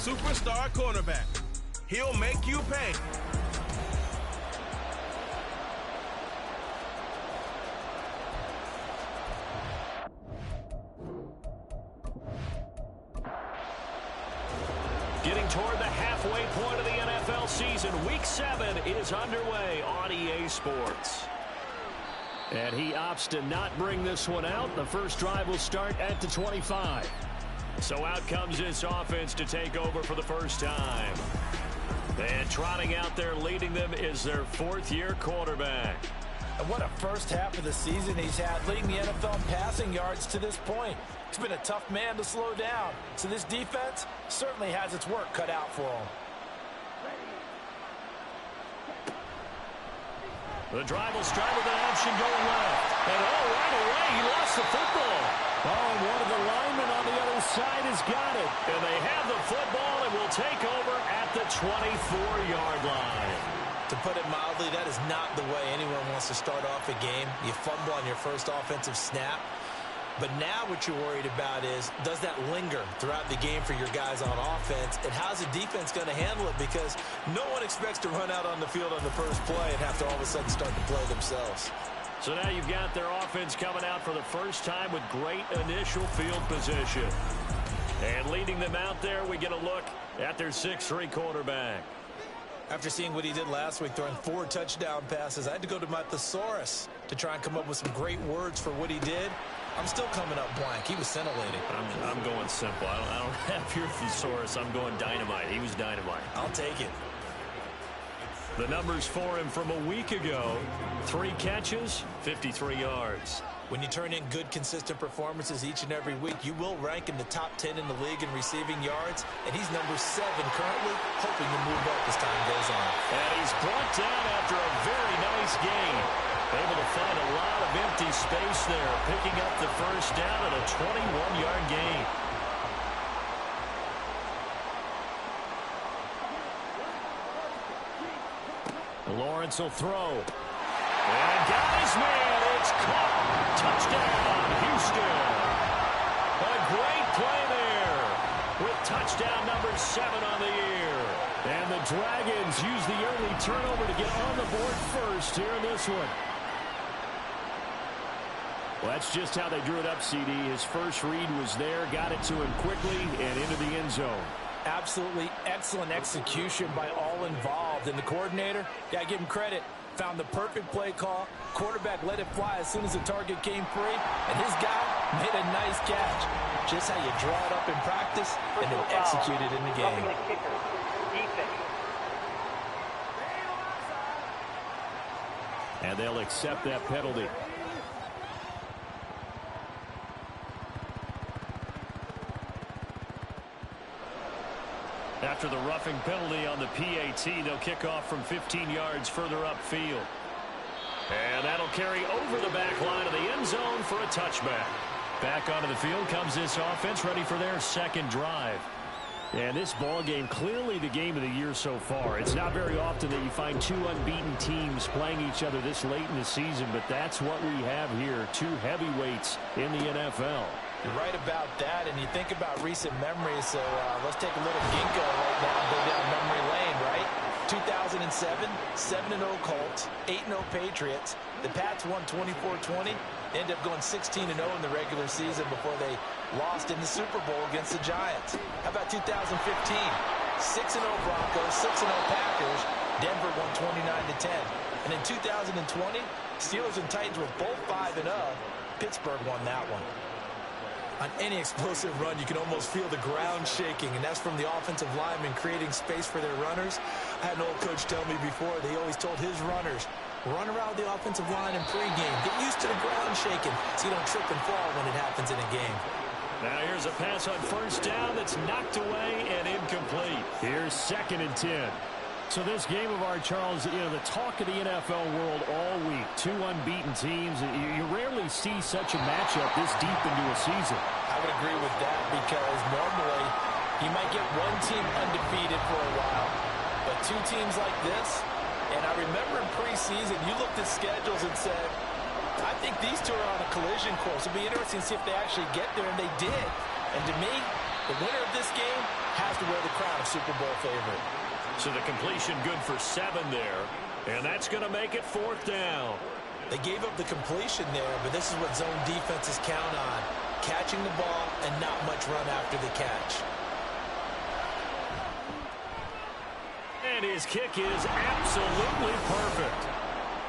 superstar cornerback. He'll make you pay. Getting toward the halfway point of the NFL season. Week 7 is underway on EA Sports. And he opts to not bring this one out. The first drive will start at the 25. So out comes this offense to take over for the first time. And trotting out there leading them is their fourth-year quarterback. And what a first half of the season he's had, leading the NFL in passing yards to this point. He's been a tough man to slow down. So this defense certainly has its work cut out for him. The drive will start with an option going left. And right away, he lost the football. And one of the linemen on the other side has got it. And they have the football and will take over at the 24-yard line. To put it mildly, that is not the way anyone wants to start off a game. You fumble on your first offensive snap. But now what you're worried about is, does that linger throughout the game for your guys on offense? And how's the defense going to handle it? Because no one expects to run out on the field on the first play and have to all of a sudden start to play themselves. So now you've got their offense coming out for the first time with great initial field position. And leading them out there, we get a look at their 6'3" quarterback. After seeing what he did last week, throwing 4 touchdown passes, I had to go to my thesaurus to try and come up with some great words for what he did. I'm still coming up blank. He was scintillating. I'm going simple. I don't have your thesaurus. I'm going dynamite. He was dynamite. I'll take it. The numbers for him from a week ago: 3 catches, 53 yards. When you turn in good, consistent performances each and every week, you will rank in the top 10 in the league in receiving yards, and he's number 7 currently, hoping to move up as time goes on. And he's brought down after a very nice gain. Able to find a lot of empty space there, picking up the first down at a 21-yard gain. Lawrence will throw. And got his man. It's caught. Touchdown, Houston. A great play there with touchdown number 7 on the year. And the Dragons use the early turnover to get on the board first here in this one. Well, that's just how they drew it up, CD. His first read was there, got it to him quickly, and into the end zone. Absolutely excellent execution by all involved. And the coordinator, got to give him credit, found the perfect play call. Quarterback let it fly as soon as the target came free, and his guy made a nice catch. Just how you draw it up in practice and then execute it in the game. And they'll accept that penalty. After the roughing penalty on the PAT, they'll kick off from 15 yards further upfield. And that'll carry over the back line of the end zone for a touchback. Back onto the field comes this offense, ready for their second drive. And this ball game, clearly the game of the year so far. It's not very often that you find 2 unbeaten teams playing each other this late in the season, but that's what we have here, 2 heavyweights in the NFL. You're right about that, and you think about recent memories, so let's take a little ginkgo right now and go down memory lane, right? 2007, 7-0 Colts, 8-0 Patriots. The Pats won 24-20, ended up going 16-0 in the regular season before they lost in the Super Bowl against the Giants. How about 2015? 6-0 Broncos, 6-0 Packers. Denver won 29-10. And in 2020, Steelers and Titans were both 5-0. Pittsburgh won that one. On any explosive run, you can almost feel the ground shaking, and that's from the offensive linemen creating space for their runners. I had an old coach tell me before, they always told his runners, run around the offensive line in pregame. Get used to the ground shaking so you don't trip and fall when it happens in a game. Now here's a pass on first down that's knocked away and incomplete. Here's 2nd and 10. So this game of our, Charles, you know, the talk of the NFL world all week. 2 unbeaten teams. You rarely see such a matchup this deep into a season. I would agree with that because normally you might get one team undefeated for a while, but 2 teams like this, and I remember in preseason you looked at schedules and said, I think these 2 are on a collision course. It'll be interesting to see if they actually get there, and they did. And to me, The winner of this game has to wear the crown of Super Bowl favorite. So the completion good for 7 there. And that's going to make it 4th down. They gave up the completion there, but this is what zone defenses count on. Catching the ball and not much run after the catch. And his kick is absolutely perfect.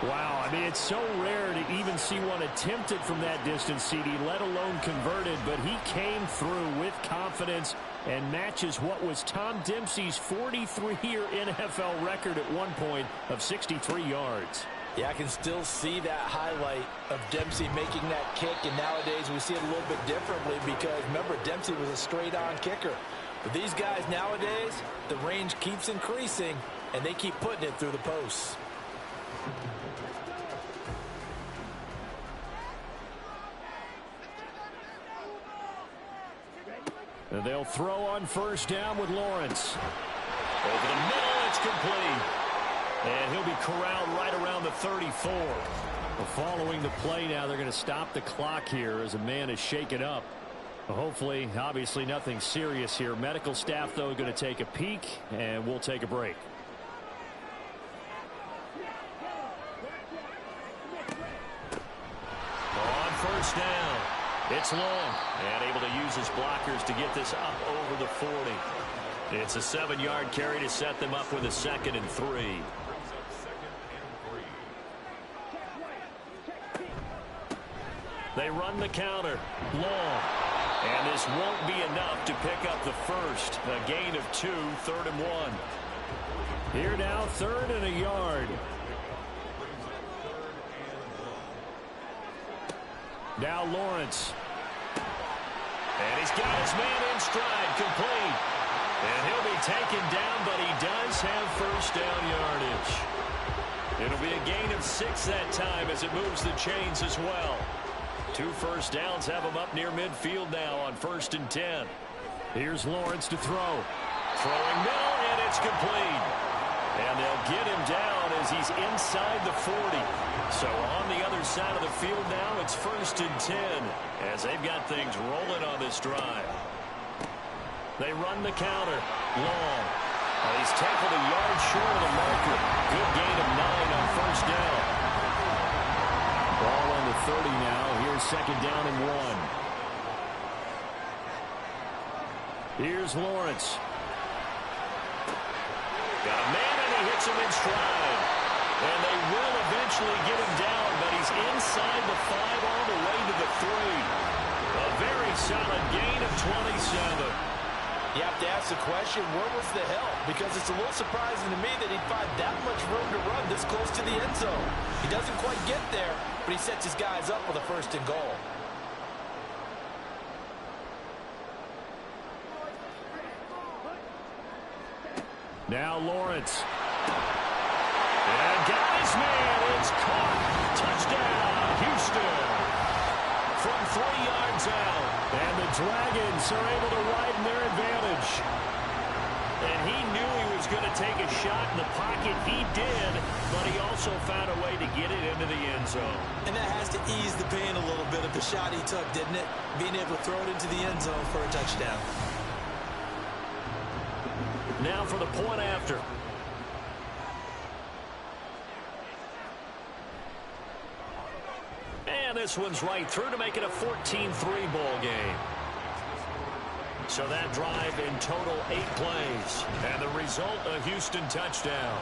Wow, I mean, it's so rare to even see one attempted from that distance, CD, let alone converted, but he came through with confidence and matches what was Tom Dempsey's 43-year NFL record at one point of 63 yards. Yeah, I can still see that highlight of Dempsey making that kick, and nowadays we see it a little bit differently because, remember, Dempsey was a straight-on kicker. But these guys nowadays, the range keeps increasing, and they keep putting it through the posts. And they'll throw on 1st down with Lawrence. Over the middle, it's complete. And he'll be corralled right around the 34. Well, following the play now, they're going to stop the clock here as a man is shaken up. Well, hopefully, obviously nothing serious here. Medical staff, though, going to take a peek, and we'll take a break. On 1st down, it's Long, and able to use his blockers to get this up over the 40. It's a 7-yard carry to set them up with a 2nd and 3. They run the counter. Long. And this won't be enough to pick up the first. A gain of 2, 3rd and 1. Here now, 3rd and a yard. Now Lawrence. And he's got his man in stride, complete. And he'll be taken down, but he does have 1st down yardage. It'll be a gain of 6 that time as it moves the chains as well. 2 1st downs have him up near midfield now on 1st and 10. Here's Lawrence to throw. Throwing middle, and it's complete. And they'll get him down as he's inside the 40. So on the other side of the field now, it's 1st and 10 as they've got things rolling on this drive. They run the counter. Long. He's tackled a yard short of the marker. Good gain of 9 on 1st down. Ball on the 30 now. Here's 2nd down and 1. Here's Lawrence. Got a man, and he hits him in stride. And they will eventually get him down, but he's inside the 5 all the way to the 3. A very solid gain of 27. You have to ask the question, where was the help? Because it's a little surprising to me that he'd find that much room to run this close to the end zone. He doesn't quite get there, but he sets his guys up with a 1st and goal. Now Lawrence. And got his man. It's caught. Touchdown, Houston. From 3 yards out. And the Dragons are able to widen their advantage. And he knew he was going to take a shot in the pocket. He did, but he also found a way to get it into the end zone. And that has to ease the pain a little bit of the shot he took, didn't it? Being able to throw it into the end zone for a touchdown. Now for the point after. And this one's right through to make it a 14-3 ball game. So that drive in total 8 plays. And the result, a Houston touchdown.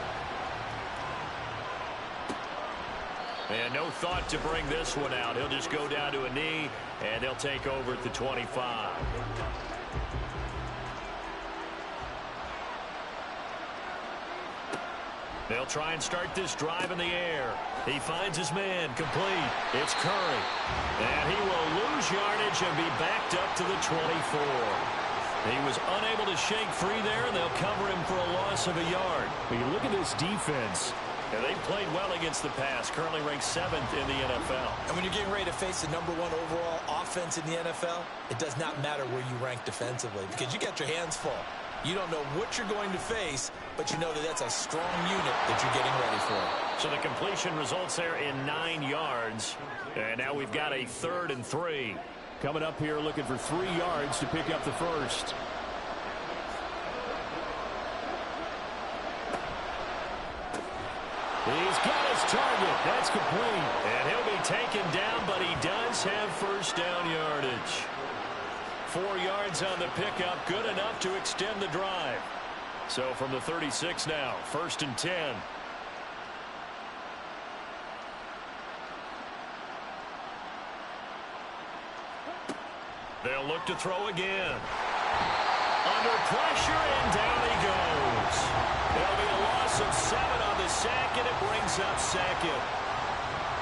And no thought to bring this one out. He'll just go down to a knee, and they'll take over at the 25. They'll try and start this drive in the air. He finds his man, complete. It's Curry. And he will lose yardage and be backed up to the 24. He was unable to shake free there, and they'll cover him for a loss of a yard. When you look at this defense, and they've played well against the pass, currently ranked 7th in the NFL. And when you're getting ready to face the #1 overall offense in the NFL, it does not matter where you rank defensively because you got your hands full. You don't know what you're going to face, but you know that that's a strong unit that you're getting ready for. So the completion results there in 9 yards. And now we've got a 3rd and 3. coming up here looking for 3 yards to pick up the first. He's got his target. That's complete. And he'll be taken down, but he does have first down yardage. 4 yards on the pickup, good enough to extend the drive. So from the 36 now, 1st and 10. They'll look to throw again. Under pressure, and down he goes. There'll be a loss of 7 on the sack, and it brings up 2nd.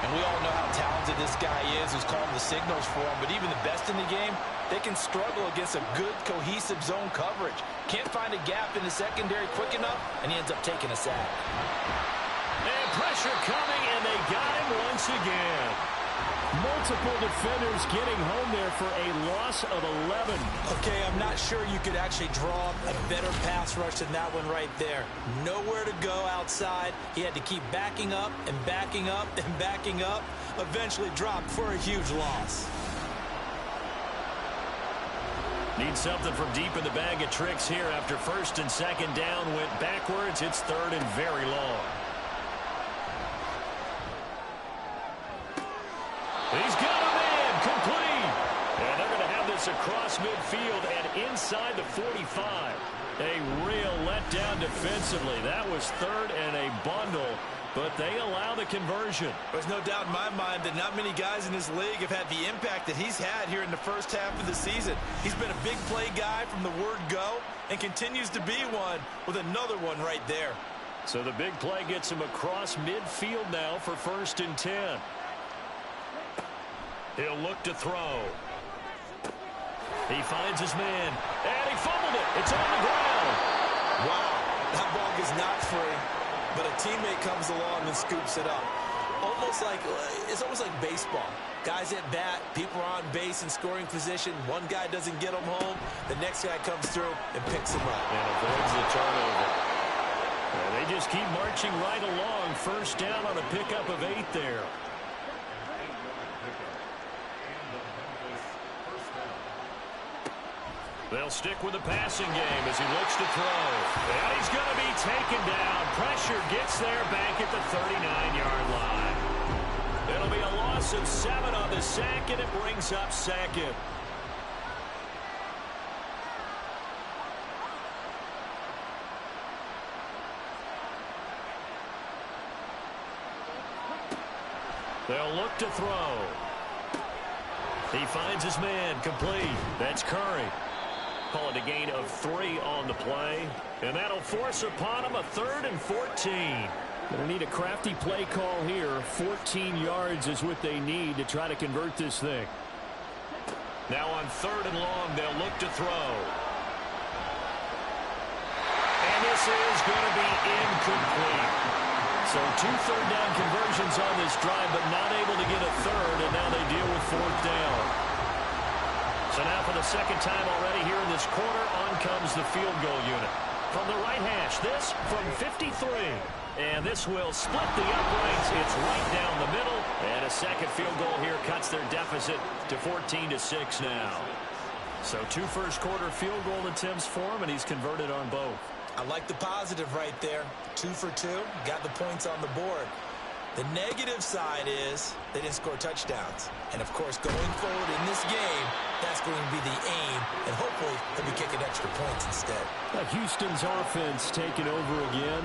And we all know how talented this guy is who's calling the signals for him. But even the best in the game, they can struggle against a good, cohesive zone coverage. Can't find a gap in the secondary quick enough, and he ends up taking a sack. And pressure coming, and they got him once again. Multiple defenders getting home there for a loss of 11. Okay, I'm not sure you could actually draw a better pass rush than that one right there. Nowhere to go outside. He had to keep backing up and backing up and backing up. Eventually dropped for a huge loss. Need something from deep in the bag of tricks here after 1st and 2nd down went backwards. It's 3rd and very long. He's got a man complete. And they're going to have this across midfield and inside the 45. A real letdown defensively. That was 3rd and a bundle, but they allow the conversion. There's no doubt in my mind that not many guys in this league have had the impact that he's had here in the first half of the season. He's been a big play guy from the word go and continues to be one with another one right there. So the big play gets him across midfield now for 1st and 10. He'll look to throw. He finds his man, and he fumbled it. It's on the ground. Wow, that ball is not free, but a teammate comes along and scoops it up. It's almost like baseball. Guys at bat, people are on base in scoring position. One guy doesn't get them home. The next guy comes through and picks him up. And avoids the turnover. And they just keep marching right along. 1st down on a pickup of 8 there. They'll stick with the passing game as he looks to throw. And he's going to be taken down. Pressure gets there back at the 39-yard line. It'll be a loss of 7 on the sack, and it brings up 2nd. They'll look to throw. He finds his man complete. That's Curry. Call it a gain of 3 on the play. And that'll force upon him a 3rd and 14. Going to need a crafty play call here. 14 yards is what they need to try to convert this thing. Now on 3rd and long, they'll look to throw. And this is going to be incomplete. So 2 third down conversions on this drive, but not able to get a 3rd, and now they deal with 4th down. So now for the 2nd time already here in this quarter, on comes the field goal unit. From the right hash, this from 53. And this will split the uprights. It's right down the middle. And a 2nd field goal here cuts their deficit to 14-6 now. So 2 first-quarter field goal attempts for him, and he's converted on both. I like the positive right there. 2 for 2. Got the points on the board. The negative side is they didn't score touchdowns. And, of course, going forward in this game, that's going to be the aim. And hopefully they'll be kicking extra points instead. Houston's offense taking over again.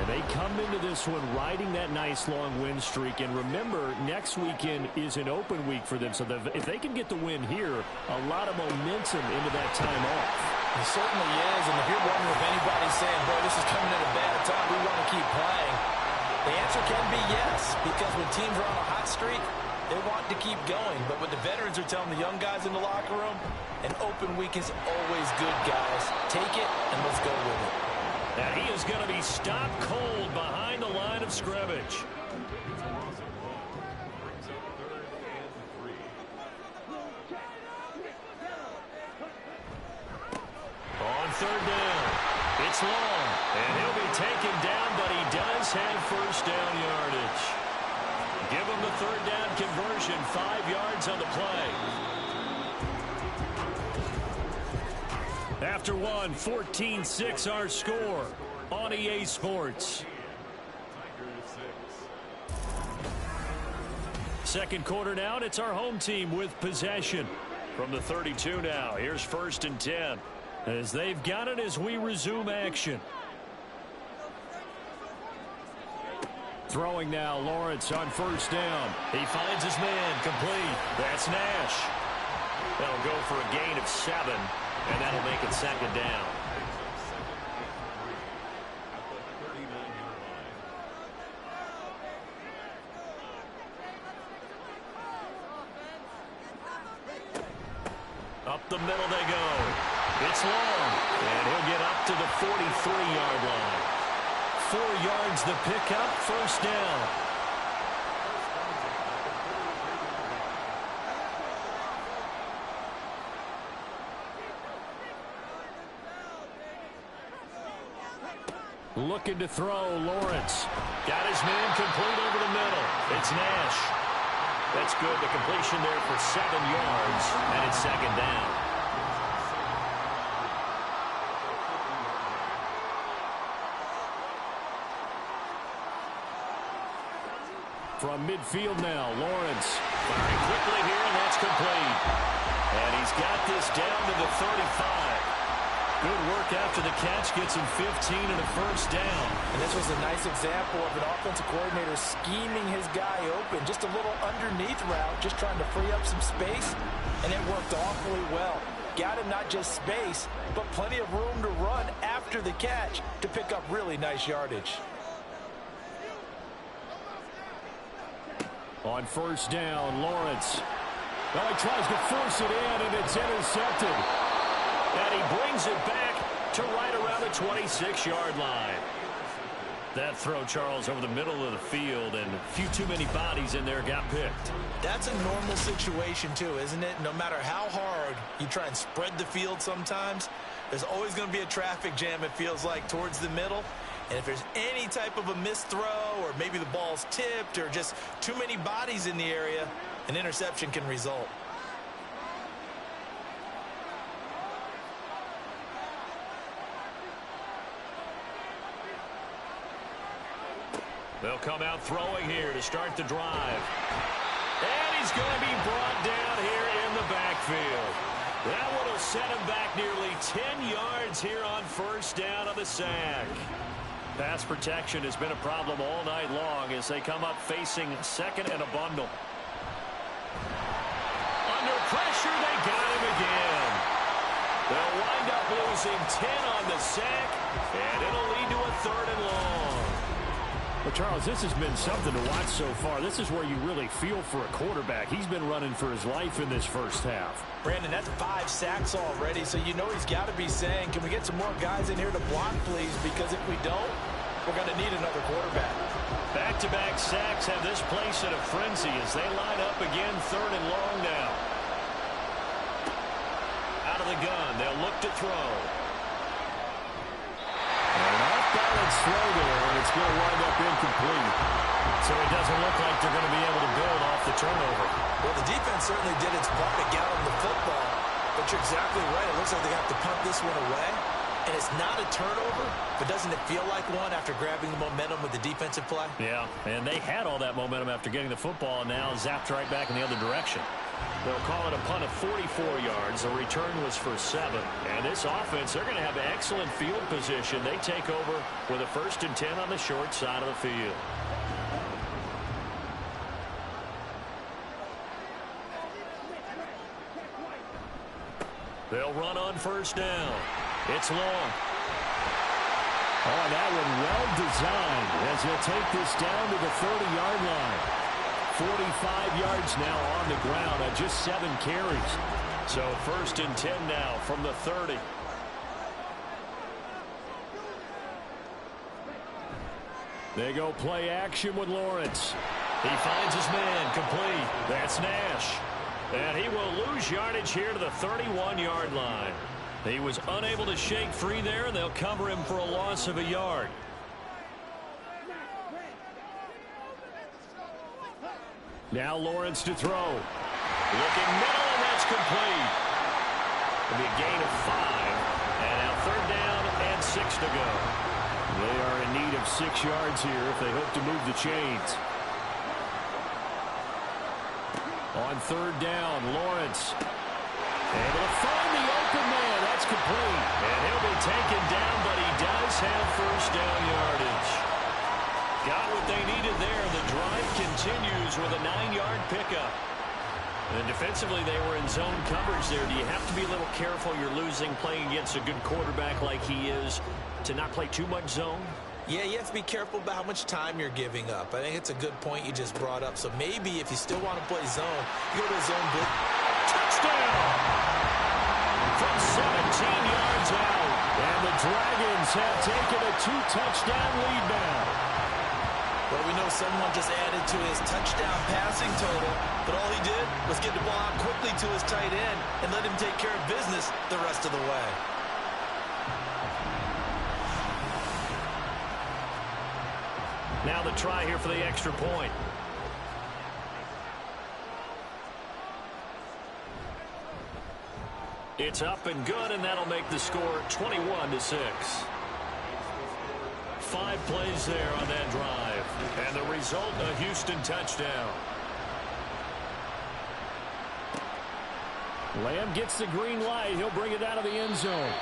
And they come into this one riding that nice long win streak. And remember, next weekend is an open week for them. So if they can get the win here, a lot of momentum into that time off. It certainly is. And if you're wondering if anybody's saying, boy, this is coming at a bad time, we want to keep playing, the answer can be yes, because when teams are on a hot streak, they want to keep going. But what the veterans are telling the young guys in the locker room, an open week is always good, guys. Take it, and let's go with it. And he is going to be stopped cold behind the line of scrimmage. On 3rd down, it's long, and he'll be taken down, but he does have first down yardage. Give him the 3rd down conversion, 5 yards on the play. After one, 14-6 our score on EA Sports. Second quarter now, and it's our home team with possession. From the 32 now, here's 1st and 10. As they've got it as we resume action. Throwing now, Lawrence on 1st down. He finds his man, complete. That's Nash. That'll go for a gain of 7, and that'll make it 2nd down. Up the middle they go. It's long, and he'll get up to the 43-yard line. 4 yards the pickup, 1st down. Looking to throw, Lawrence. Got his man complete over the middle. It's Nash. That's good. The completion there for 7 yards, and it's 2nd down. From midfield now, Lawrence. Firing quickly here, and that's complete. And he's got this down to the 35. Good work after the catch, gets him 15 and a 1st down. And this was a nice example of an offensive coordinator scheming his guy open. Just a little underneath route, just trying to free up some space, and it worked awfully well. Got him not just space, but plenty of room to run after the catch to pick up really nice yardage. On 1st down, Lawrence. Well, he tries to force it in, and it's intercepted. And he brings it back to right around the 26-yard line. That throw, Charles, over the middle of the field, and a few too many bodies in there got picked. That's a normal situation, too, isn't it? No matter how hard you try and spread the field sometimes, there's always going to be a traffic jam, it feels like, towards the middle. And if there's any type of a missed throw, or maybe the ball's tipped, or just too many bodies in the area, an interception can result. They'll come out throwing here to start the drive. And he's going to be brought down here in the backfield. That one will set him back nearly 10 yards here on 1st down on the sack. Pass protection has been a problem all night long as they come up facing 2nd and a bundle. Under pressure, they got him again. They'll wind up losing 10 on the sack, and it'll lead to a 3rd and long. Well, Charles, this has been something to watch so far. This is where you really feel for a quarterback. He's been running for his life in this 1st half. Brandon, that's 5 sacks already, so you know he's got to be saying, can we get some more guys in here to block, please? Because if we don't, we're going to need another quarterback. Back-to-back sacks have this place in a frenzy as they line up again 3rd and long now. Out of the gun, they'll look to throw. An off-balance throw there, and it's going to wind up incomplete. So it doesn't look like they're going to be able to build off the turnover. Well, the defense certainly did its part to get on the football, but you're exactly right. It looks like they have to punt this one away. And it's not a turnover, but doesn't it feel like one after grabbing the momentum with the defensive play? Yeah, and they had all that momentum after getting the football, and now zapped right back in the other direction. They'll call it a punt of 44 yards. The return was for 7. And this offense, they're going to have excellent field position. They take over with a 1st and 10 on the short side of the field. They'll run on 1st down. It's long. Oh, that one well designed as he'll take this down to the 30-yard line. 45 yards now on the ground on just 7 carries. So 1st and 10 now from the 30. They go play action with Lawrence. He finds his man complete. That's Nash. And he will lose yardage here to the 31-yard line. He was unable to shake free there, and they'll cover him for a loss of a yard. Now Lawrence to throw. Looking middle, and that's complete. It'll be a gain of 5. 6 to go. They are in need of 6 yards here if they hope to move the chains. On 3rd down, Lawrence able to find the open man. That's complete. And he'll be taken down, but he does have 1st down yardage. Got what they needed there. The drive continues with a 9-yard pickup. And defensively, they were in zone coverage there. Do you have to be a little careful? You're losing playing against a good quarterback like he is to not play too much zone? Yeah, you have to be careful about how much time you're giving up. I think it's a good point you just brought up. So maybe if you still want to play zone, you go to a zone blitz. Touchdown! From 17 yards out. And the Dragons have taken a 2-touchdown lead now. Well, we know someone just added to his touchdown passing total, but all he did was get the ball out quickly to his tight end and let him take care of business the rest of the way. Now the try here for the extra point. It's up and good, and that'll make the score 21-6. 5 plays there on that drive. And the result, a Houston touchdown. Lamb gets the green light. He'll bring it out of the end zone.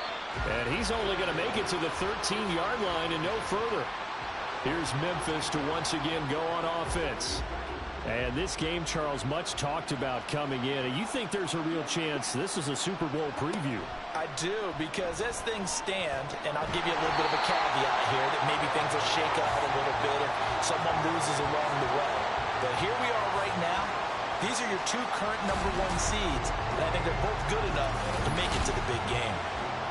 And he's only going to make it to the 13-yard line and no further. Here's Memphis to once again go on offense. And this game, Charles, much talked about coming in. And you think there's a real chance this is a Super Bowl preview? I do, because as things stand, and I'll give you a little bit of a caveat here, that maybe things will shake out a little bit if someone loses along the way. But here we are right now. These are your 2 current #1 seeds, and I think they're both good enough to make it to the big game.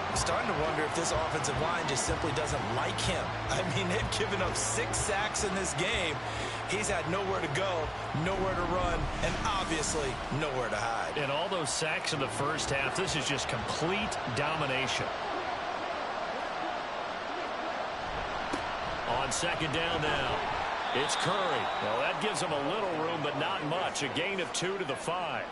I'm starting to wonder if this offensive line just simply doesn't like him. I mean, they've given up 6 sacks in this game. He's had nowhere to go, nowhere to run, and obviously nowhere to hide. And all those sacks in the first half, this is just complete domination. On 2nd down now, it's Curry. Well, that gives him a little room, but not much. A gain of 2 to the 5.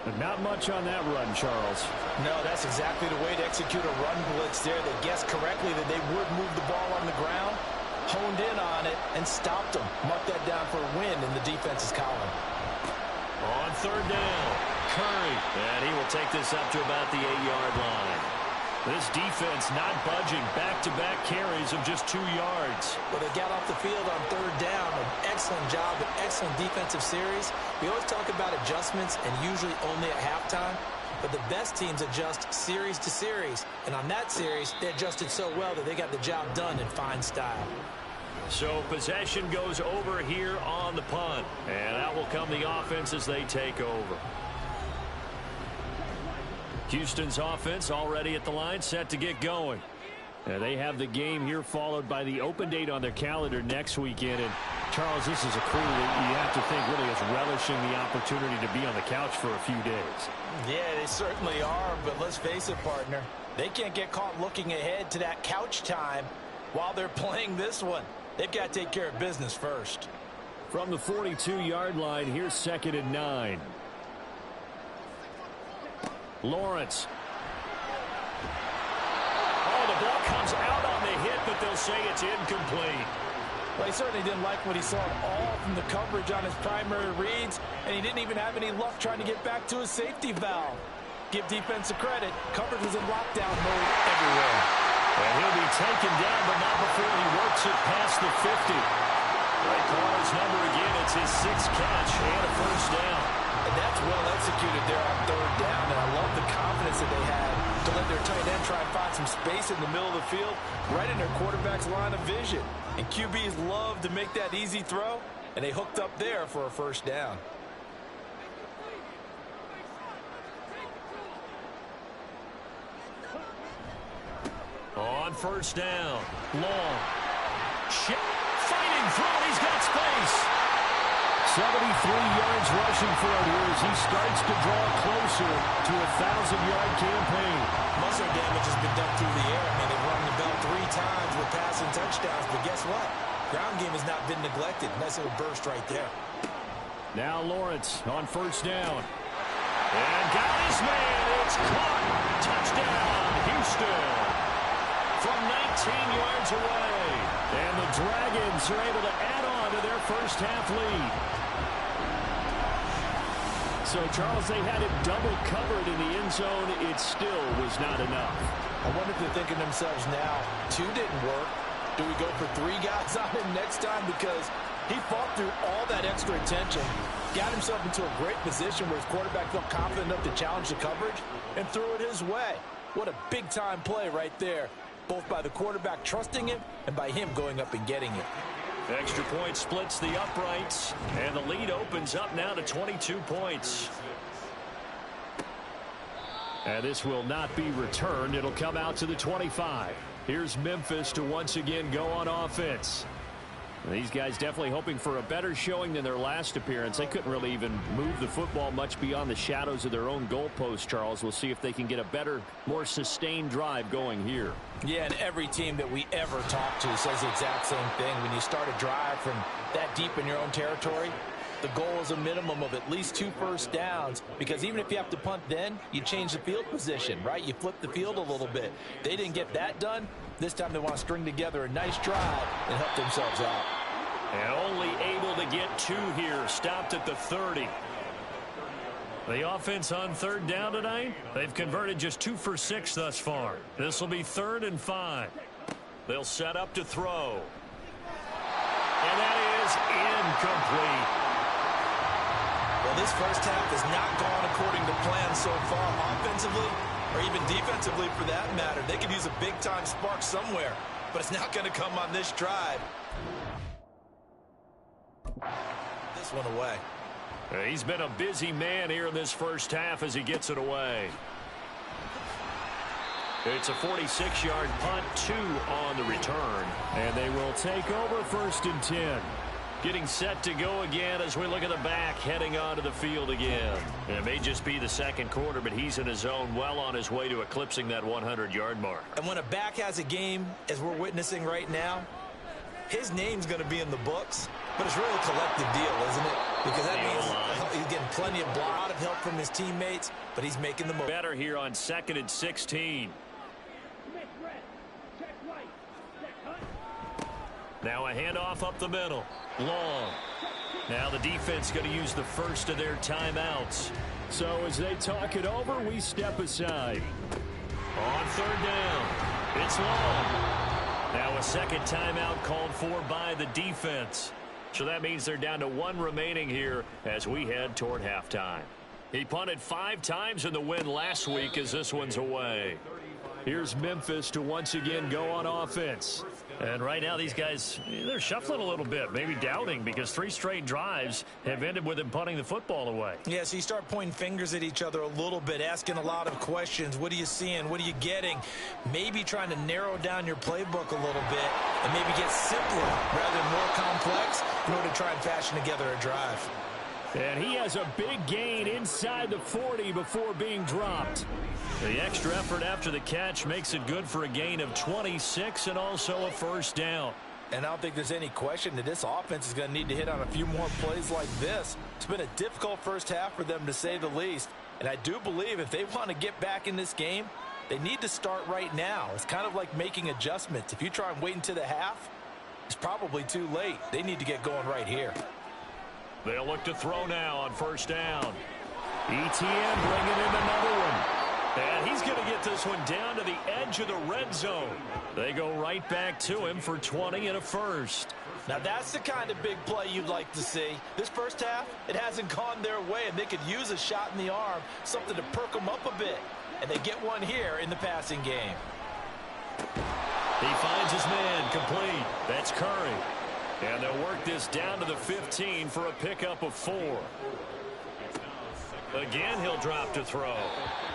But not much on that run, Charles. No, that's exactly the way to execute a run blitz there. They guessed correctly that they would move the ball on the ground, honed in on it, and stopped them. Mark that down for a win in the defense's column. On 3rd down, Curry. And he will take this up to about the 8-yard line. This defense not budging. Back-to-back carries of just 2 yards. Well, they got off the field on 3rd down. An excellent job, an excellent defensive series. We always talk about adjustments, and usually only at halftime. But the best teams adjust series to series. And on that series, they adjusted so well that they got the job done in fine style. So possession goes over here on the punt. And out will come the offense as they take over. Houston's offense already at the line, set to get going. They have the game here followed by the open date on their calendar next weekend. And Charles, this is a crew that you have to think really is relishing the opportunity to be on the couch for a few days. Yeah, they certainly are, but let's face it, partner. They can't get caught looking ahead to that couch time while they're playing this one. They've got to take care of business first. From the 42-yard line, here's 2nd and 9. Lawrence. Oh, the ball comes out on the hit, but they'll say it's incomplete. Well, he certainly didn't like what he saw at all from the coverage on his primary reads, and he didn't even have any luck trying to get back to his safety valve. Give defense a credit. Coverage was in lockdown mode everywhere. And he'll be taken down, but not before he works it past the 50. They call his number again. It's his 6th catch and a 1st down. And that's well executed there on 3rd down, and I love the confidence that they had to let their tight end try and find some space in the middle of the field, right in their quarterback's line of vision. And QBs love to make that easy throw, and they hooked up there for a 1st down. On 1st down, long. Fighting through, he's got space. 73 yards rushing for him here as he starts to draw closer to a 1,000-yard campaign. Muscle damage has been done through the air. I mean, they've rung the bell 3 times with passing touchdowns, but guess what? Ground game has not been neglected. Nice little burst right there. Now Lawrence on 1st down. And got his man. It's caught. Touchdown, Houston. from 19 yards away. And the Dragons are able to add on to their first half lead. So, Charles, they had it double covered in the end zone. It still was not enough. I wonder if they're thinking to themselves now, 2 didn't work. Do we go for 3 guys on him next time? Because he fought through all that extra attention, got himself into a great position where his quarterback felt confident enough to challenge the coverage and threw it his way. What a big-time play right there, both by the quarterback trusting him and by him going up and getting it. Extra point splits the uprights, and the lead opens up now to 22 points. And this will not be returned. It'll come out to the 25. Here's Memphis to once again go on offense. These guys definitely hoping for a better showing than their last appearance. They couldn't really even move the football much beyond the shadows of their own goalpost, Charles. We'll see if they can get a better, more sustained drive going here. Yeah, and every team that we ever talk to says the exact same thing. When you start a drive from that deep in your own territory, the goal is a minimum of at least 2 first downs, because even if you have to punt then, you change the field position, right? You flip the field a little bit. They didn't get that done. This time they want to string together a nice drive and help themselves out. And only able to get 2 here, stopped at the 30. The offense on 3rd down tonight, they've converted just 2 for 6 thus far. This will be 3rd and 5. They'll set up to throw. And that is incomplete. Well, this first half has not gone according to plan so far offensively, or even defensively for that matter. They could use a big-time spark somewhere, but it's not going to come on this drive. This one away. He's been a busy man here in this first half as he gets it away. It's a 46-yard punt, 2 on the return. And they will take over 1st and 10. Getting set to go again as we look at the back heading onto the field again. And it may just be the second quarter, but he's in his zone, well on his way to eclipsing that 100-yard mark. And when a back has a game, as we're witnessing right now, his name's going to be in the books, but it's really a collective deal, isn't it? Because that means he's getting plenty of a lot of help from his teammates, but he's making the most. Better here on 2nd and 16. Now a handoff up the middle. Long. Now the defense going to use the first of their timeouts. So as they talk it over, we step aside. On 3rd down, it's Long. Now a second timeout called for by the defense. So that means they're down to 1 remaining here as we head toward halftime. He punted 5 times in the win last week as this one's away. Here's Memphis to once again go on offense. And right now these guys, they're shuffling a little bit, maybe doubting, because 3 straight drives have ended with them punting the football away. Yeah, so you start pointing fingers at each other a little bit, asking a lot of questions. What are you seeing? What are you getting? Maybe trying to narrow down your playbook a little bit and maybe get simpler rather than more complex in order to try and fashion together a drive. And he has a big gain inside the 40 before being dropped. The extra effort after the catch makes it good for a gain of 26 and also a first down. And I don't think there's any question that this offense is going to need to hit on a few more plays like this. It's been a difficult first half for them, to say the least. And I do believe if they want to get back in this game, they need to start right now. It's kind of like making adjustments. If you try and wait until the half, it's probably too late. They need to get going right here. They'll look to throw now on first down. ETN bringing in another one. And he's going to get this one down to the edge of the red zone. They go right back to him for 20 and a first. Now that's the kind of big play you'd like to see. This first half, it hasn't gone their way, and they could use a shot in the arm, something to perk them up a bit. And they get one here in the passing game. He finds his man complete. That's Curry. And they'll work this down to the 15 for a pickup of 4. Again, he'll drop to throw.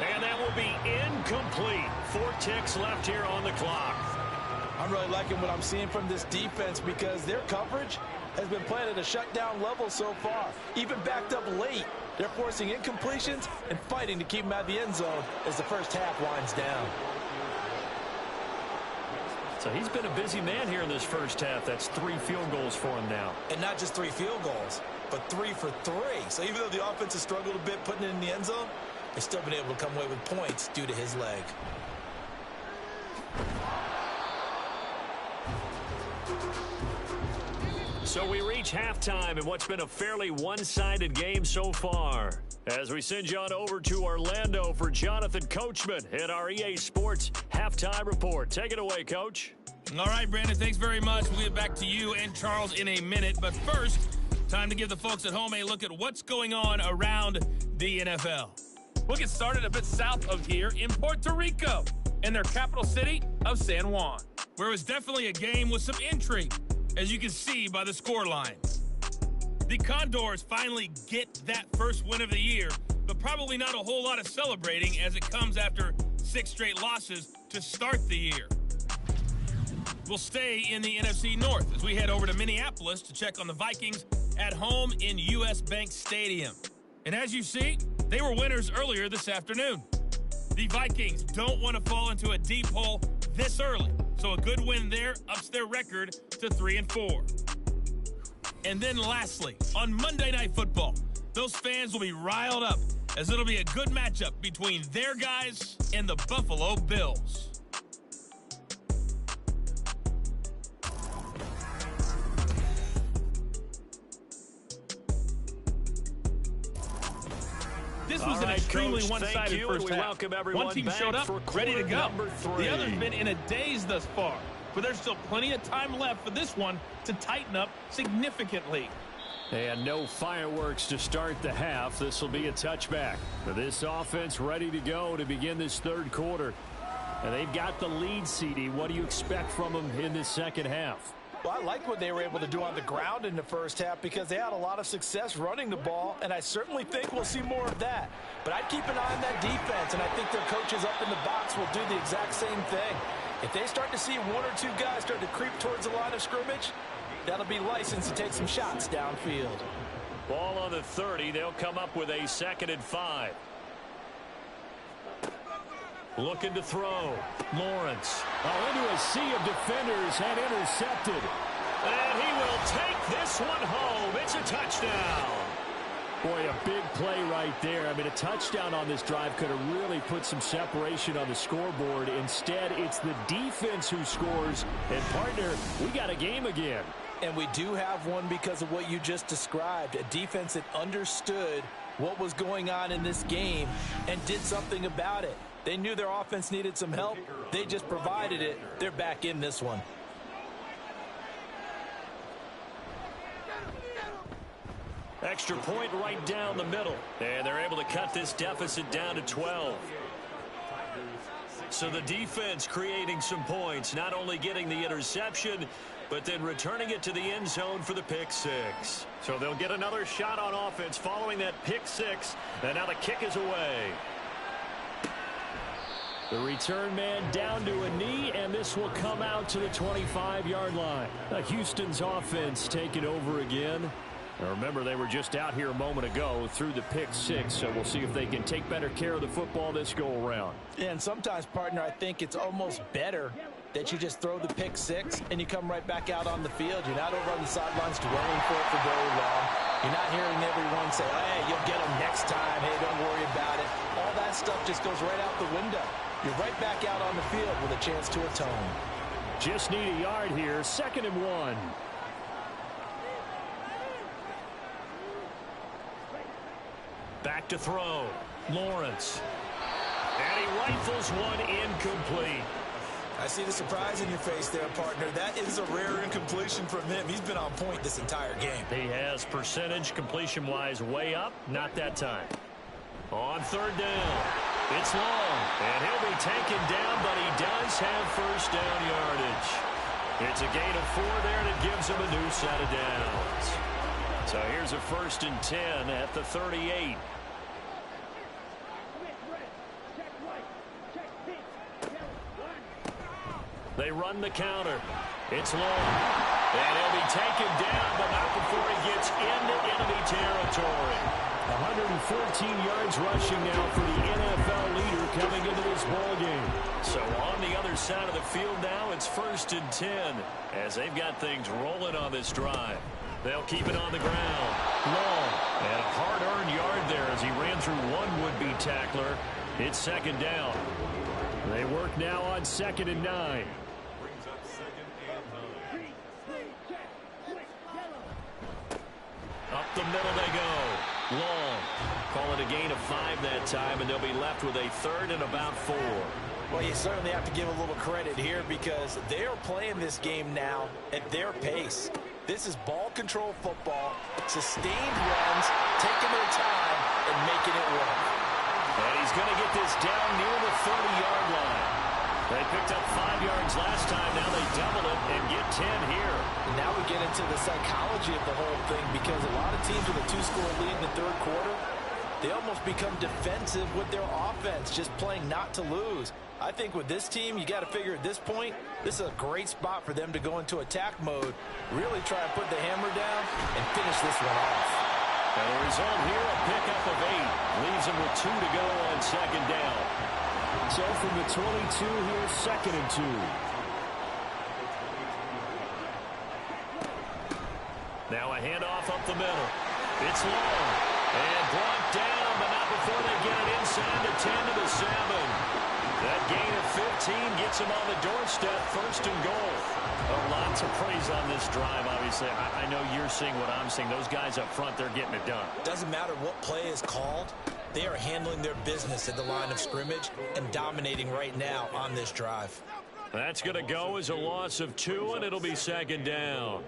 And that will be incomplete. 4 ticks left here on the clock. I'm really liking what I'm seeing from this defense because their coverage has been playing at a shutdown level so far. Even backed up late, they're forcing incompletions and fighting to keep them out of the end zone as the first half winds down. So he's been a busy man here in this first half. That's 3 field goals for him now. And not just 3 field goals, but 3 for 3. So even though the offense has struggled a bit putting it in the end zone, they've still been able to come away with points due to his leg. So we reach halftime in what's been a fairly one-sided game so far. As we send you on over to Orlando for Jonathan Coachman in our EA Sports Halftime Report. Take it away, Coach. All right, Brandon, thanks very much. We'll get back to you and Charles in a minute. But first, time to give the folks at home a look at what's going on around the NFL. We'll get started a bit south of here in Puerto Rico, in their capital city of San Juan, where it was definitely a game with some intrigue, as you can see by the scoreline. The Condors finally get that first win of the year, but probably not a whole lot of celebrating as it comes after 6 straight losses to start the year. We'll stay in the NFC North as we head over to Minneapolis to check on the Vikings at home in US Bank Stadium. And as you see, they were winners earlier this afternoon. The Vikings don't want to fall into a deep hole this early, so a good win there ups their record to 3-4. And then lastly, on Monday Night Football, those fans will be riled up as it'll be a good matchup between their guys and the Buffalo Bills. This was an extremely one-sided first half. One team showed up, ready to go. The other's been in a daze thus far, but there's still plenty of time left for this one to tighten up significantly. And no fireworks to start the half. This will be a touchback. For this offense ready to go to begin this third quarter. And they've got the lead, CD. What do you expect from them in this second half? Well, I like what they were able to do on the ground in the first half because they had a lot of success running the ball, and I certainly think we'll see more of that. But I'd keep an eye on that defense, and I think their coaches up in the box will do the exact same thing. If they start to see 1 or 2 guys start to creep towards the line of scrimmage, that'll be licensed to take some shots downfield. Ball on the 30. They'll come up with a 2nd and 5. Looking to throw. Lawrence. Into a sea of defenders and intercepted. And he will take this one home. It's a touchdown. Boy, a big play right there. I mean, a touchdown on this drive could have really put some separation on the scoreboard. Instead, it's the defense who scores. And, partner, we got a game again. And we do have one because of what you just described. A defense that understood what was going on in this game and did something about it. They knew their offense needed some help. They just provided it. They're back in this one. Extra point right down the middle. And they're able to cut this deficit down to 12. So the defense creating some points, not only getting the interception, but then returning it to the end zone for the pick 6. So they'll get another shot on offense following that pick 6. And now the kick is away. The return man down to a knee, and this will come out to the 25-yard line. Houston's offense taking over again. Now remember, they were just out here a moment ago through the pick 6, so we'll see if they can take better care of the football this go-around. Yeah, and sometimes, partner, I think it's almost better that you just throw the pick 6 and you come right back out on the field. You're not over on the sidelines dwelling for it for very long. You're not hearing everyone say, hey, you'll get them next time. Hey, don't worry about it. All that stuff just goes right out the window. You're right back out on the field with a chance to atone. Just need a yard here. 2nd and 1. Back to throw. Lawrence. And he rifles one incomplete. I see the surprise in your face there, partner. That is a rare incompletion from him. He's been on point this entire game. He has percentage completion-wise way up. Not that time. On 3rd down. It's long. And he'll be taken down, but he does have first down yardage. It's a gain of 4 there, and it gives him a new set of downs. So here's a 1st and 10 at the 38. They run the counter. It's long. And he'll be taken down, but not before he gets into enemy territory. 114 yards rushing now for the NFL leader coming into this ball game. So on the other side of the field now, it's 1st and 10 as they've got things rolling on this drive. They'll keep it on the ground. Long. And a hard-earned yard there as he ran through one would-be tackler. It's 2nd down. They work now on 2nd and 9. that time, and they'll be left with a 3rd and about 4. Well, you certainly have to give a little credit here because they are playing this game now at their pace. This is ball control football, sustained runs, taking their time, and making it work. And he's going to get this down near the 30-yard line. They picked up 5 yards last time. Now they double it and get 10 here. And now we get into the psychology of the whole thing because a lot of teams with a 2-score lead in the 3rd quarter, they almost become defensive with their offense, just playing not to lose. I think with this team, you got to figure at this point, this is a great spot for them to go into attack mode, really try and put the hammer down and finish this one off. And the result here, a pickup of 8. Leaves them with 2 to go on 2nd down. So from the 22, here's 2nd and 2. Now a handoff up the middle. It's long. And brought down, but not before they get it inside the 10 to the 7. That gain of 15 gets them on the doorstep, 1st and goal. Lots of praise on this drive, obviously. I know you're seeing what I'm seeing. Those guys up front, they're getting it done. Doesn't matter what play is called. They are handling their business at the line of scrimmage and dominating right now on this drive. That's going to go as a loss of 2, and it'll be 2nd down.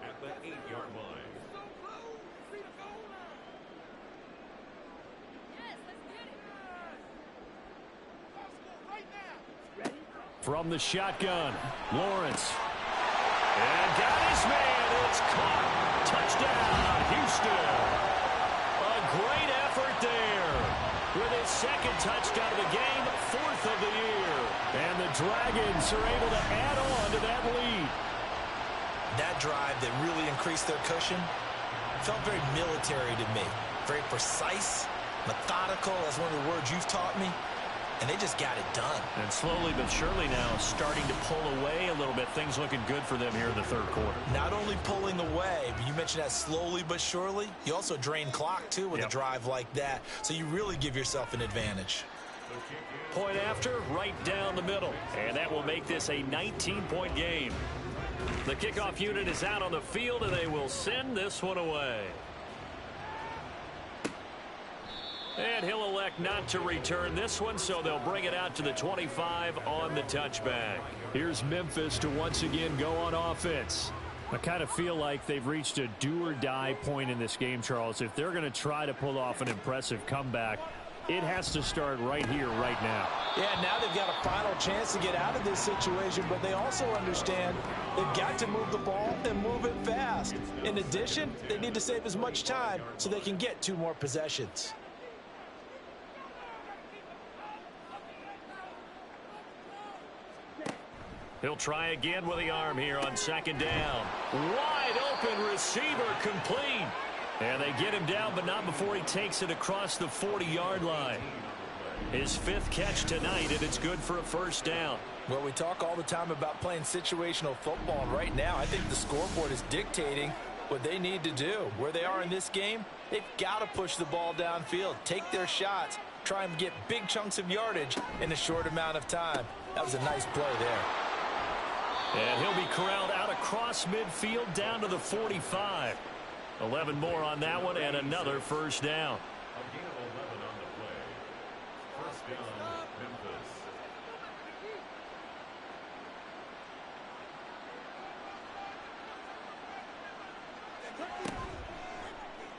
At the 8-yard line. From the shotgun, Lawrence. And got his man. It's caught. Touchdown, Houston. A great effort there. With his 2nd touchdown of the game, 4th of the year. And the Dragons are able to add on to that lead. That drive that really increased their cushion felt very military to me. Very precise, methodical, that's one of the words you've taught me. And they just got it done. And slowly but surely now starting to pull away a little bit. Things looking good for them here in the 3rd quarter. Not only pulling away, but you mentioned that slowly but surely. You also drain clock, too, with a drive like that. So you really give yourself an advantage. Point after, right down the middle. And that will make this a 19-point game. The kickoff unit is out on the field, and they will send this one away. And he'll elect not to return this one, so they'll bring it out to the 25 on the touchback. Here's Memphis to once again go on offense. I kind of feel like they've reached a do-or-die point in this game, Charles. If they're going to try to pull off an impressive comeback, it has to start right here, right now. Yeah, now they've got a final chance to get out of this situation, but they also understand they've got to move the ball and move it fast. In addition, they need to save as much time so they can get 2 more possessions. He'll try again with the arm here on 2nd down. Wide open receiver complete. And they get him down, but not before he takes it across the 40-yard line. His 5th catch tonight, and it's good for a 1st down. Well, we talk all the time about playing situational football. Right now, I think the scoreboard is dictating what they need to do. Where they are in this game, they've got to push the ball downfield, take their shots, try and get big chunks of yardage in a short amount of time. That was a nice play there. And he'll be corralled out across midfield down to the 45. 11 more on that one and another 1st down. A gain of 11 on the play. 1st down, Memphis.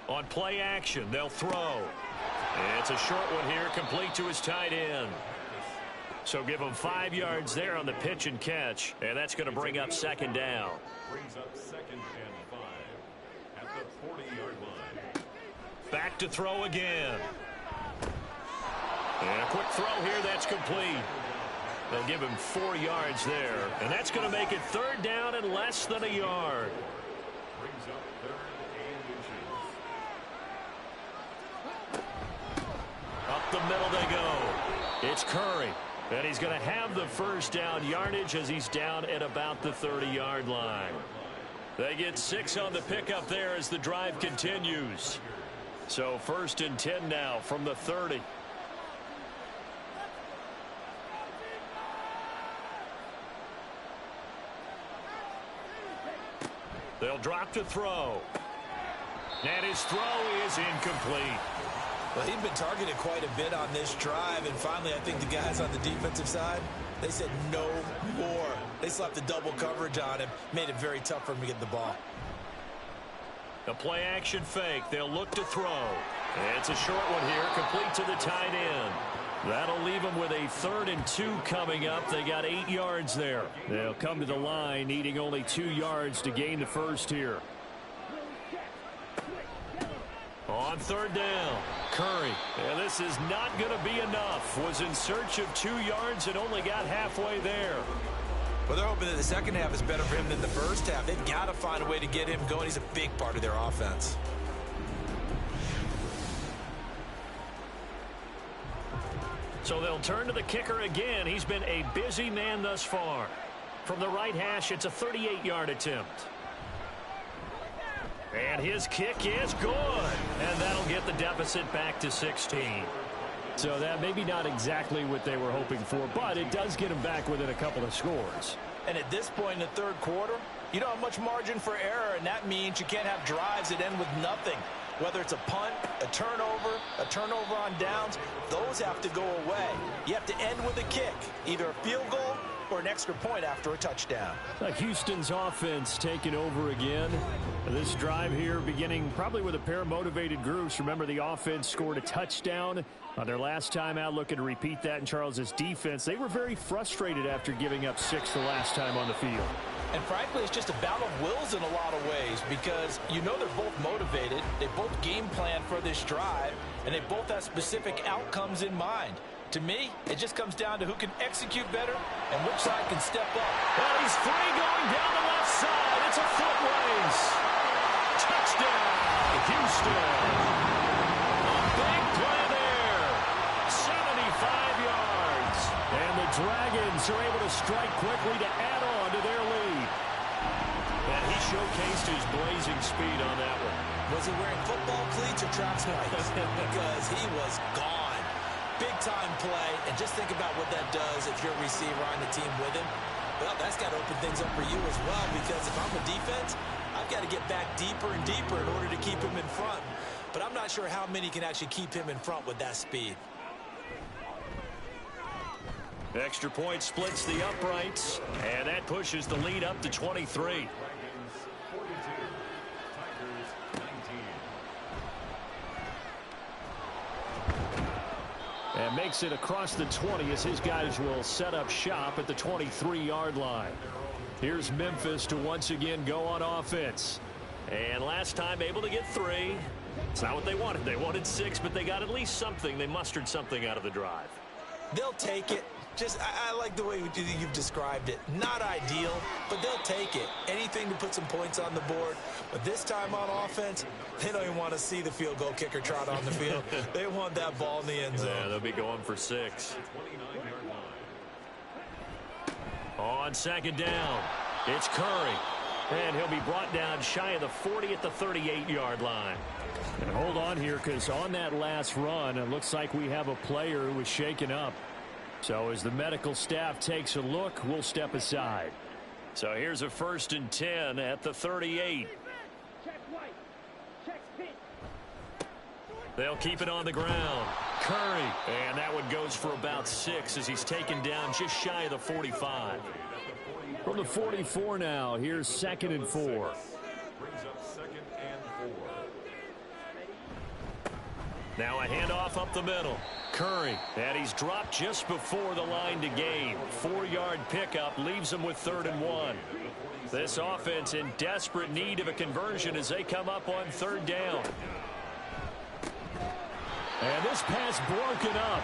On play action, they'll throw. It's a short one here, complete to his tight end. So give him 5 yards there on the pitch and catch, and that's going to bring up 2nd down. Brings up 2nd and 5 at the 40-yard line. Back to throw again. And a quick throw here, that's complete. They'll give him 4 yards there, and that's going to make it 3rd down and less than a yard. Brings up 3rd and inches. Up the middle they go. It's Curry. And he's going to have the 1st down yardage as he's down at about the 30-yard line. They get 6 on the pickup there as the drive continues. So 1st and 10 now from the 30. They'll drop to throw. And his throw is incomplete. Well, he's been targeted quite a bit on this drive, and finally I think the guys on the defensive side, they said no more. They slapped the double coverage on him, made it very tough for him to get the ball. The play action fake. They'll look to throw. It's a short one here, complete to the tight end. That'll leave them with a 3rd and 2 coming up. They got 8 yards there. They'll come to the line needing only 2 yards to gain the first here. On 3rd down, Curry. And this is not going to be enough. Was in search of 2 yards and only got halfway there. Well, they're hoping that the second half is better for him than the first half. They've got to find a way to get him going. He's a big part of their offense. So they'll turn to the kicker again. He's been a busy man thus far. From the right hash, it's a 38-yard attempt. And his kick is good. And that'll get the deficit back to 16. So that maybe not exactly what they were hoping for, but it does get them back within a couple of scores. And at this point in the third quarter, you don't have much margin for error, and that means you can't have drives that end with nothing. Whether it's a punt, a turnover on downs, those have to go away. You have to end with a kick, either a field goal or an extra point after a touchdown. Houston's offense taking over again. This drive here beginning probably with a pair of motivated groups. Remember, the offense scored a touchdown on their last time out. Looking to repeat that in Charles's defense. They were very frustrated after giving up 6 the last time on the field. And frankly, it's just a battle of wills in a lot of ways because you know they're both motivated. They both game plan for this drive, and they both have specific outcomes in mind. To me, it just comes down to who can execute better and which side can step up. Well, he's free going down the left side. It's a foot race. Touchdown, Houston. A big play there. 75 yards. And the Dragons are able to strike quickly to add on to their lead. And he showcased his blazing speed on that one. Was he wearing football cleats or track spikes? Because he was gone. Big-time play, and just think about what that does if you're a receiver on the team with him. Well, that's got to open things up for you as well, because if I'm a defense, I've got to get back deeper and deeper in order to keep him in front. But I'm not sure how many can actually keep him in front with that speed. Extra point splits the uprights, and that pushes the lead up to 23. And makes it across the 20 as his guys will set up shop at the 23-yard line. Here's Memphis to once again go on offense. And last time able to get 3. It's not what they wanted. They wanted 6, but they got at least something. They mustered something out of the drive. They'll take it. I like the way you've described it. Not ideal, but they'll take it. Anything to put some points on the board. But this time on offense, they don't even want to see the field goal kicker trot on the field. They want that ball in the end zone. Yeah, they'll be going for 6. On 2nd down, it's Curry. And he'll be brought down shy of the 40 at the 38-yard line. And hold on here, because on that last run, it looks like we have a player who was shaken up. So as the medical staff takes a look, we'll step aside. So here's a 1st and 10 at the 38. They'll keep it on the ground. Curry. And that one goes for about 6 as he's taken down just shy of the 45. From the 44 now, here's 2nd and 4. Brings up 2nd and 4. Now a handoff up the middle. Curry, and he's dropped just before the line to gain. 4-yard pickup leaves him with 3rd and 1. This offense in desperate need of a conversion as they come up on 3rd down. And this pass broken up.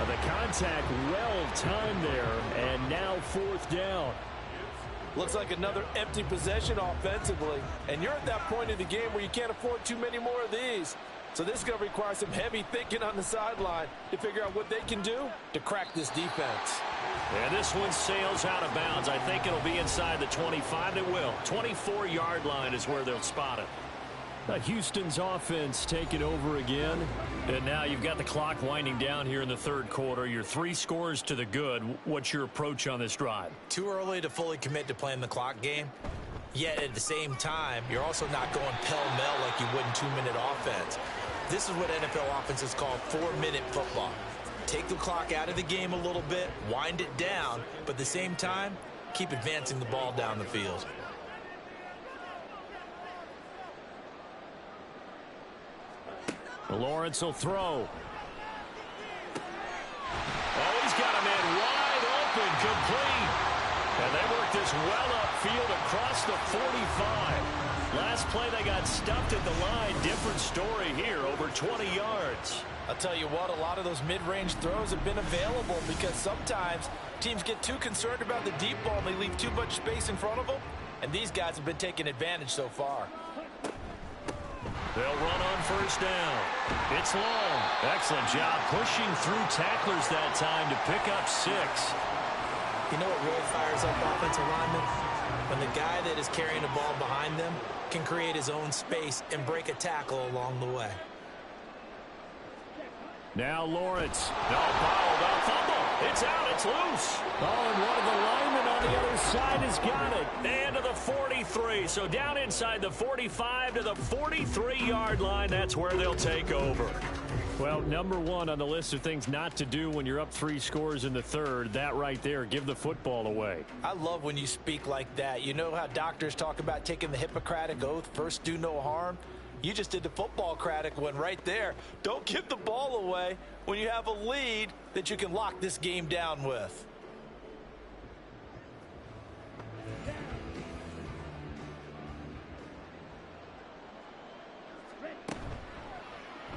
The contact well timed there, and now 4th down. Looks like another empty possession offensively, and you're at that point in the game where you can't afford too many more of these. So this is going to require some heavy thinking on the sideline to figure out what they can do to crack this defense. And this one sails out of bounds. I think it'll be inside the 25. It will. 24-yard line is where they'll spot it. Houston's offense taking over again. And now you've got the clock winding down here in the 3rd quarter. You're 3 scores to the good. What's your approach on this drive? Too early to fully commit to playing the clock game. Yet at the same time, you're also not going pell-mell like you would in 2-minute offense. This is what NFL offenses call 4-minute football. Take the clock out of the game a little bit, wind it down, but at the same time, keep advancing the ball down the field. Lawrence will throw. Oh, he's got a man wide open, complete. And they work this well upfield across the 45. Last play, they got stuffed at the line. Different story here, over 20 yards. I'll tell you what, a lot of those mid-range throws have been available because sometimes teams get too concerned about the deep ball and they leave too much space in front of them. And these guys have been taking advantage so far. They'll run on first down. It's long. Excellent job pushing through tacklers that time to pick up 6. You know what really fires up offensive linemen? When the guy that is carrying the ball behind them can create his own space and break a tackle along the way. Now Lawrence. No, bottled up fumble. It's out. It's loose. Oh, and one of the linemen on the other side has got it. And to the 43. So down inside the 45 to the 43-yard line. That's where they'll take over. Well, number one on the list of things not to do when you're up 3 scores in the third, that right there, give the football away. I love when you speak like that. You know how doctors talk about taking the Hippocratic Oath, first do no harm? You just did the football-cratic one right there. Don't give the ball away when you have a lead that you can lock this game down with.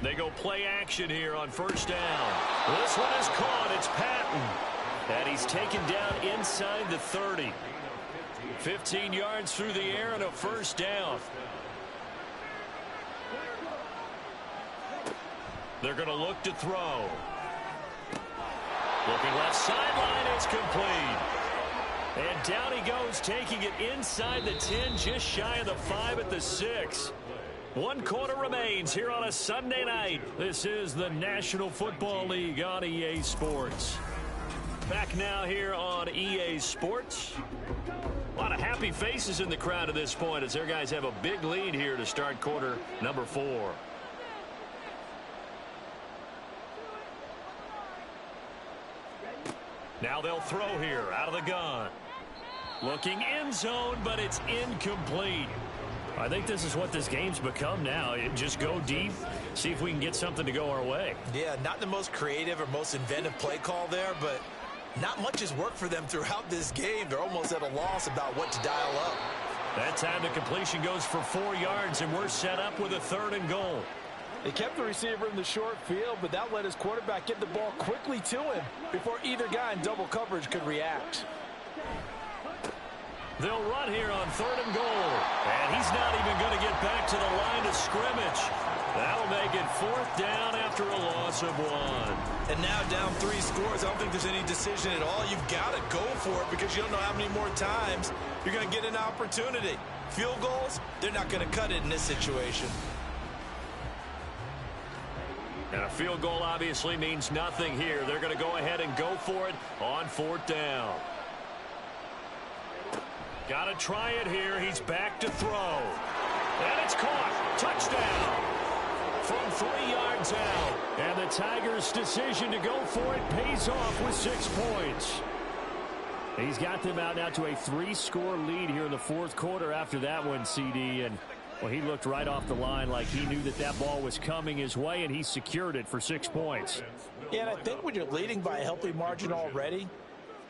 They go play action here on first down. This one is caught. It's Patton. And he's taken down inside the 30. 15 yards through the air and a first down. They're going to look to throw. Looking left sideline. It's complete. And down he goes, taking it inside the 10, just shy of the 5 at the 6. 1 quarter remains here on a Sunday night. This is the National Football League on EA Sports. Back now here on EA Sports. A lot of happy faces in the crowd at this point as their guys have a big lead here to start quarter number 4. Now they'll throw here out of the gun. Looking end zone, but it's incomplete. I think this is what this game's become now. Just go deep, see if we can get something to go our way. Yeah, not the most creative or most inventive play call there, but not much has worked for them throughout this game. They're almost at a loss about what to dial up. That time the completion goes for 4 yards, and we're set up with a 3rd and goal. They kept the receiver in the short field, but that let his quarterback get the ball quickly to him before either guy in double coverage could react. They'll run here on 3rd and goal. And he's not even going to get back to the line of scrimmage. That'll make it 4th down after a loss of 1. And now down 3 scores. I don't think there's any decision at all. You've got to go for it because you don't know how many more times you're going to get an opportunity. Field goals, they're not going to cut it in this situation. And a field goal obviously means nothing here. They're going to go ahead and go for it on 4th down. Got to try it here. He's back to throw. And it's caught. Touchdown. From 3 yards out. And the Tigers' decision to go for it pays off with 6 points. He's got them out now to a 3-score lead here in the 4th quarter after that one, CD. And well, he looked right off the line like he knew that that ball was coming his way, and he secured it for 6 points. Yeah, and I think when you're leading by a healthy margin already,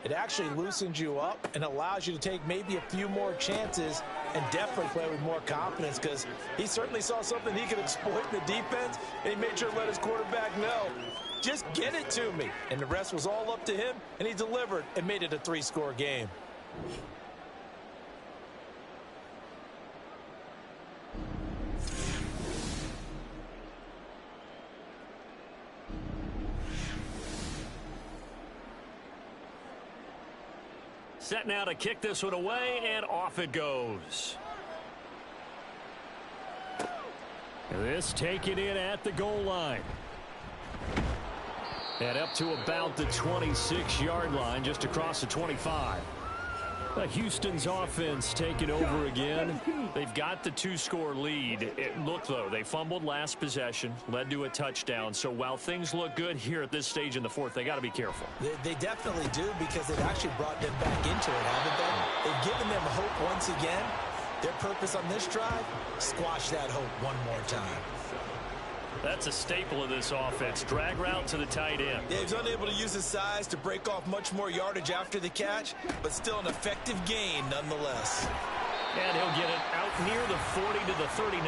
it actually loosens you up and allows you to take maybe a few more chances and definitely play with more confidence because he certainly saw something he could exploit in the defense, and he made sure to let his quarterback know, just get it to me. And the rest was all up to him, and he delivered and made it a 3-score game. Set now to kick this one away, and off it goes. This taken in at the goal line. And up to about the 26-yard line, just across the 25. Houston's offense taking over again. They've got the 2-score lead. Look, though, they fumbled last possession, led to a touchdown. So while things look good here at this stage in the fourth, they got to be careful. They definitely do, because they've actually brought them back into it, haven't they? They've given them hope once again. Their purpose on this drive, squash that hope one more time. That's a staple of this offense. Drag route to the tight end. Yeah, he's unable to use his size to break off much more yardage after the catch, but still an effective gain nonetheless. And he'll get it out near the 40 to the 39.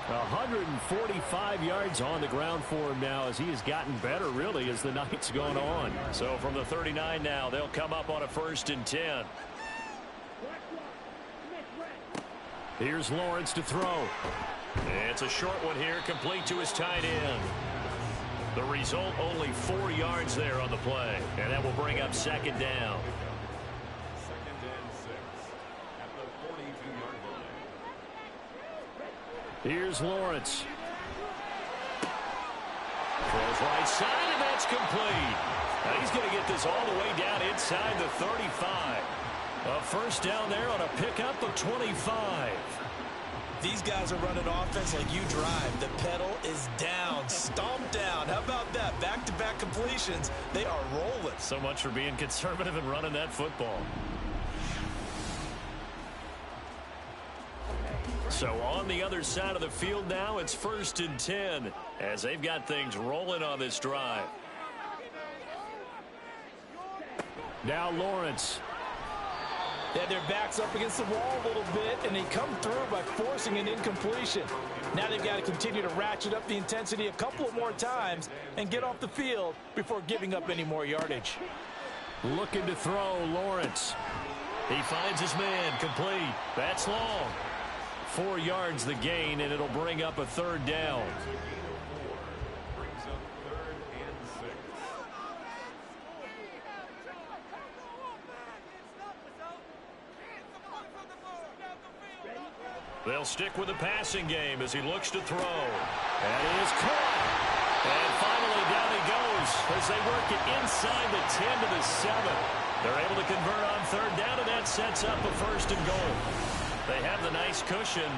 145 yards on the ground for him now, as he has gotten better, really, as the night's gone on. So from the 39 now, they'll come up on a 1st and 10. Here's Lawrence to throw. It's a short one here, complete to his tight end. The result, only 4 yards there on the play. And that will bring up 2nd down. 2nd and 6 at the 42-yard line. Here's Lawrence. Throws right side, and that's complete. Now he's going to get this all the way down inside the 35. A 1st down there on a pickup of 25. These guys are running offense like you drive. The pedal is down, stomped down. How about that? Back-to-back completions. They are rolling. So much for being conservative and running that football. So on the other side of the field now, it's 1st and 10 as they've got things rolling on this drive. Now Lawrence. They had their backs up against the wall a little bit, and they come through by forcing an incompletion. Now they've got to continue to ratchet up the intensity a couple of more times and get off the field before giving up any more yardage. Looking to throw, Lawrence. He finds his man, complete. That's long. 4 yards the gain, and it'll bring up a 3rd down. Brings up 3rd and 6. They'll stick with the passing game as he looks to throw. And he is caught. And finally down he goes as they work it inside the 10 to the 7. They're able to convert on 3rd down, and that sets up a 1st and goal. They have the nice cushion.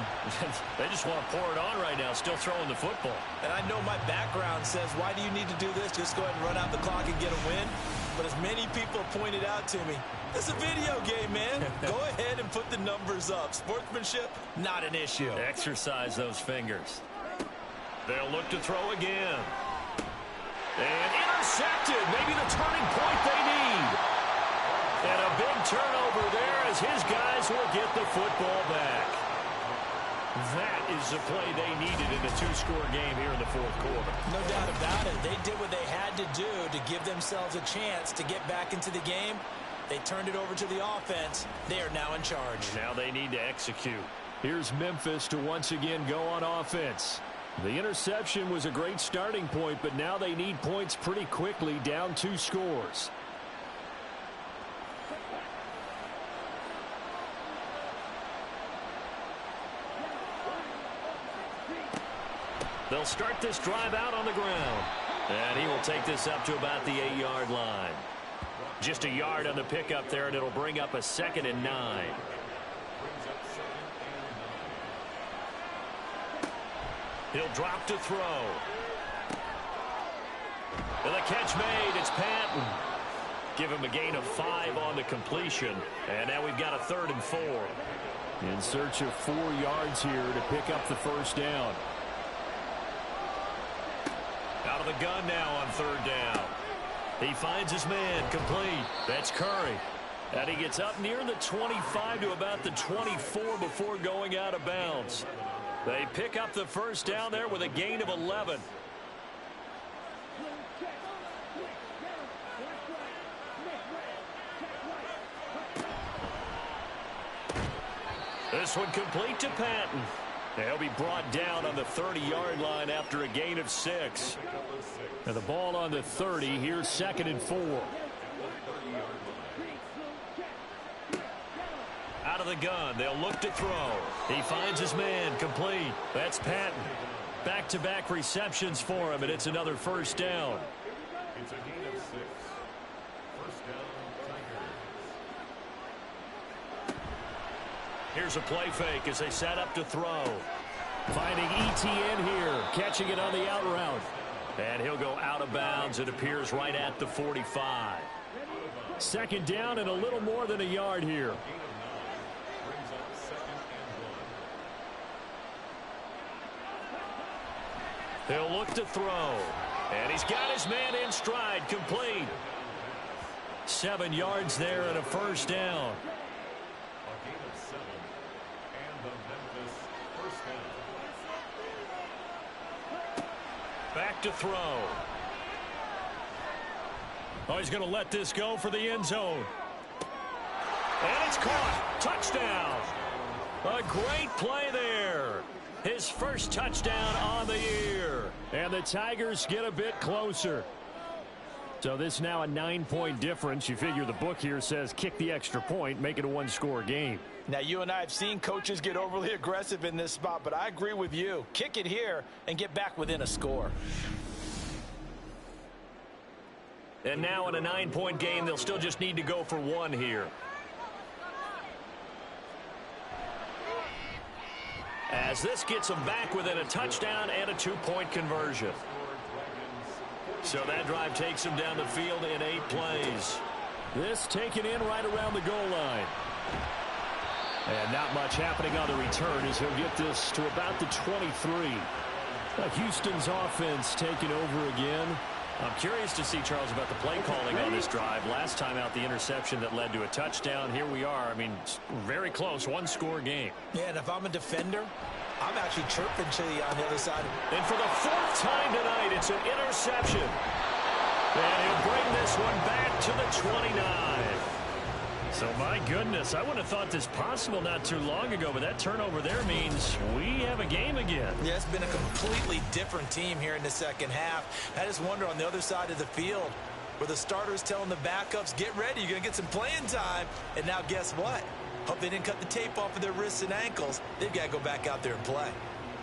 They just want to pour it on right now, still throwing the football. And I know my background says, why do you need to do this? Just go ahead and run out the clock and get a win. But as many people have pointed out to me, it's a video game, man. Go ahead and put the numbers up. Sportsmanship, not an issue. Exercise those fingers. They'll look to throw again. And intercepted. Maybe the turning point they need. And a big turnover there as his guys will get the football back. That is the play they needed in a 2-score game here in the 4th quarter. No doubt about it. They did what they had to do to give themselves a chance to get back into the game. They turned it over to the offense. They are now in charge. Now they need to execute. Here's Memphis to once again go on offense. The interception was a great starting point, but now they need points pretty quickly, down 2 scores. They'll start this drive out on the ground. And he will take this up to about the 8-yard line. Just a yard on the pickup there, and it'll bring up a 2nd and 9. He'll drop to throw. And the catch made. It's Patton. Give him a gain of 5 on the completion. And now we've got a 3rd and 4. In search of 4 yards here to pick up the 1st down. Out of the gun now on 3rd down. He finds his man, complete. That's Curry. And he gets up near the 25 to about the 24 before going out of bounds. They pick up the 1st down there with a gain of 11. This one complete to Patton. He'll be brought down on the 30-yard line after a gain of 6. And the ball on the 30. Here's 2nd and 4. Out of the gun. They'll look to throw. He finds his man, complete. That's Patton. Back-to-back receptions for him, and it's another 1st down. It's a gain of 6. 1st down, Tigers. Here's a play fake as they set up to throw. Finding ETN here, catching it on the out route. And he'll go out of bounds. It appears right at the 45. Second down and a little more than a yard here. He'll look to throw. And he's got his man in stride, complete. 7 yards there and a first down. A gain of 7 and the Memphis first down. Back to throw. Oh, he's going to let this go for the end zone. And it's caught. Touchdown. A great play there. His first touchdown on the year. And the Tigers get a bit closer. So this now a 9-point difference. You figure the book here says kick the extra point, make it a one-score game. Now, you and I have seen coaches get overly aggressive in this spot, but I agree with you. Kick it here and get back within a score. And now in a 9-point game, they'll still just need to go for 1 here. As this gets them back within a touchdown and a 2-point conversion. So that drive takes them down the field in 8 plays. This taken in right around the goal line. And not much happening on the return as he'll get this to about the 23. Houston's offense taking over again. I'm curious to see, Charles, about the play calling on this drive. Last time out, the interception that led to a touchdown. Here we are. I mean, very close, one-score game. Yeah, and if I'm a defender, I'm actually chirping Chili on the other side. And for the 4th time tonight, it's an interception. And he'll bring this one back to the 29. So, my goodness, I wouldn't have thought this possible not too long ago, but that turnover there means we have a game again. Yeah, it's been a completely different team here in the second half. I just wonder on the other side of the field where the starters telling the backups, get ready, you're going to get some playing time. And now guess what? Hope they didn't cut the tape off of their wrists and ankles. They've got to go back out there and play.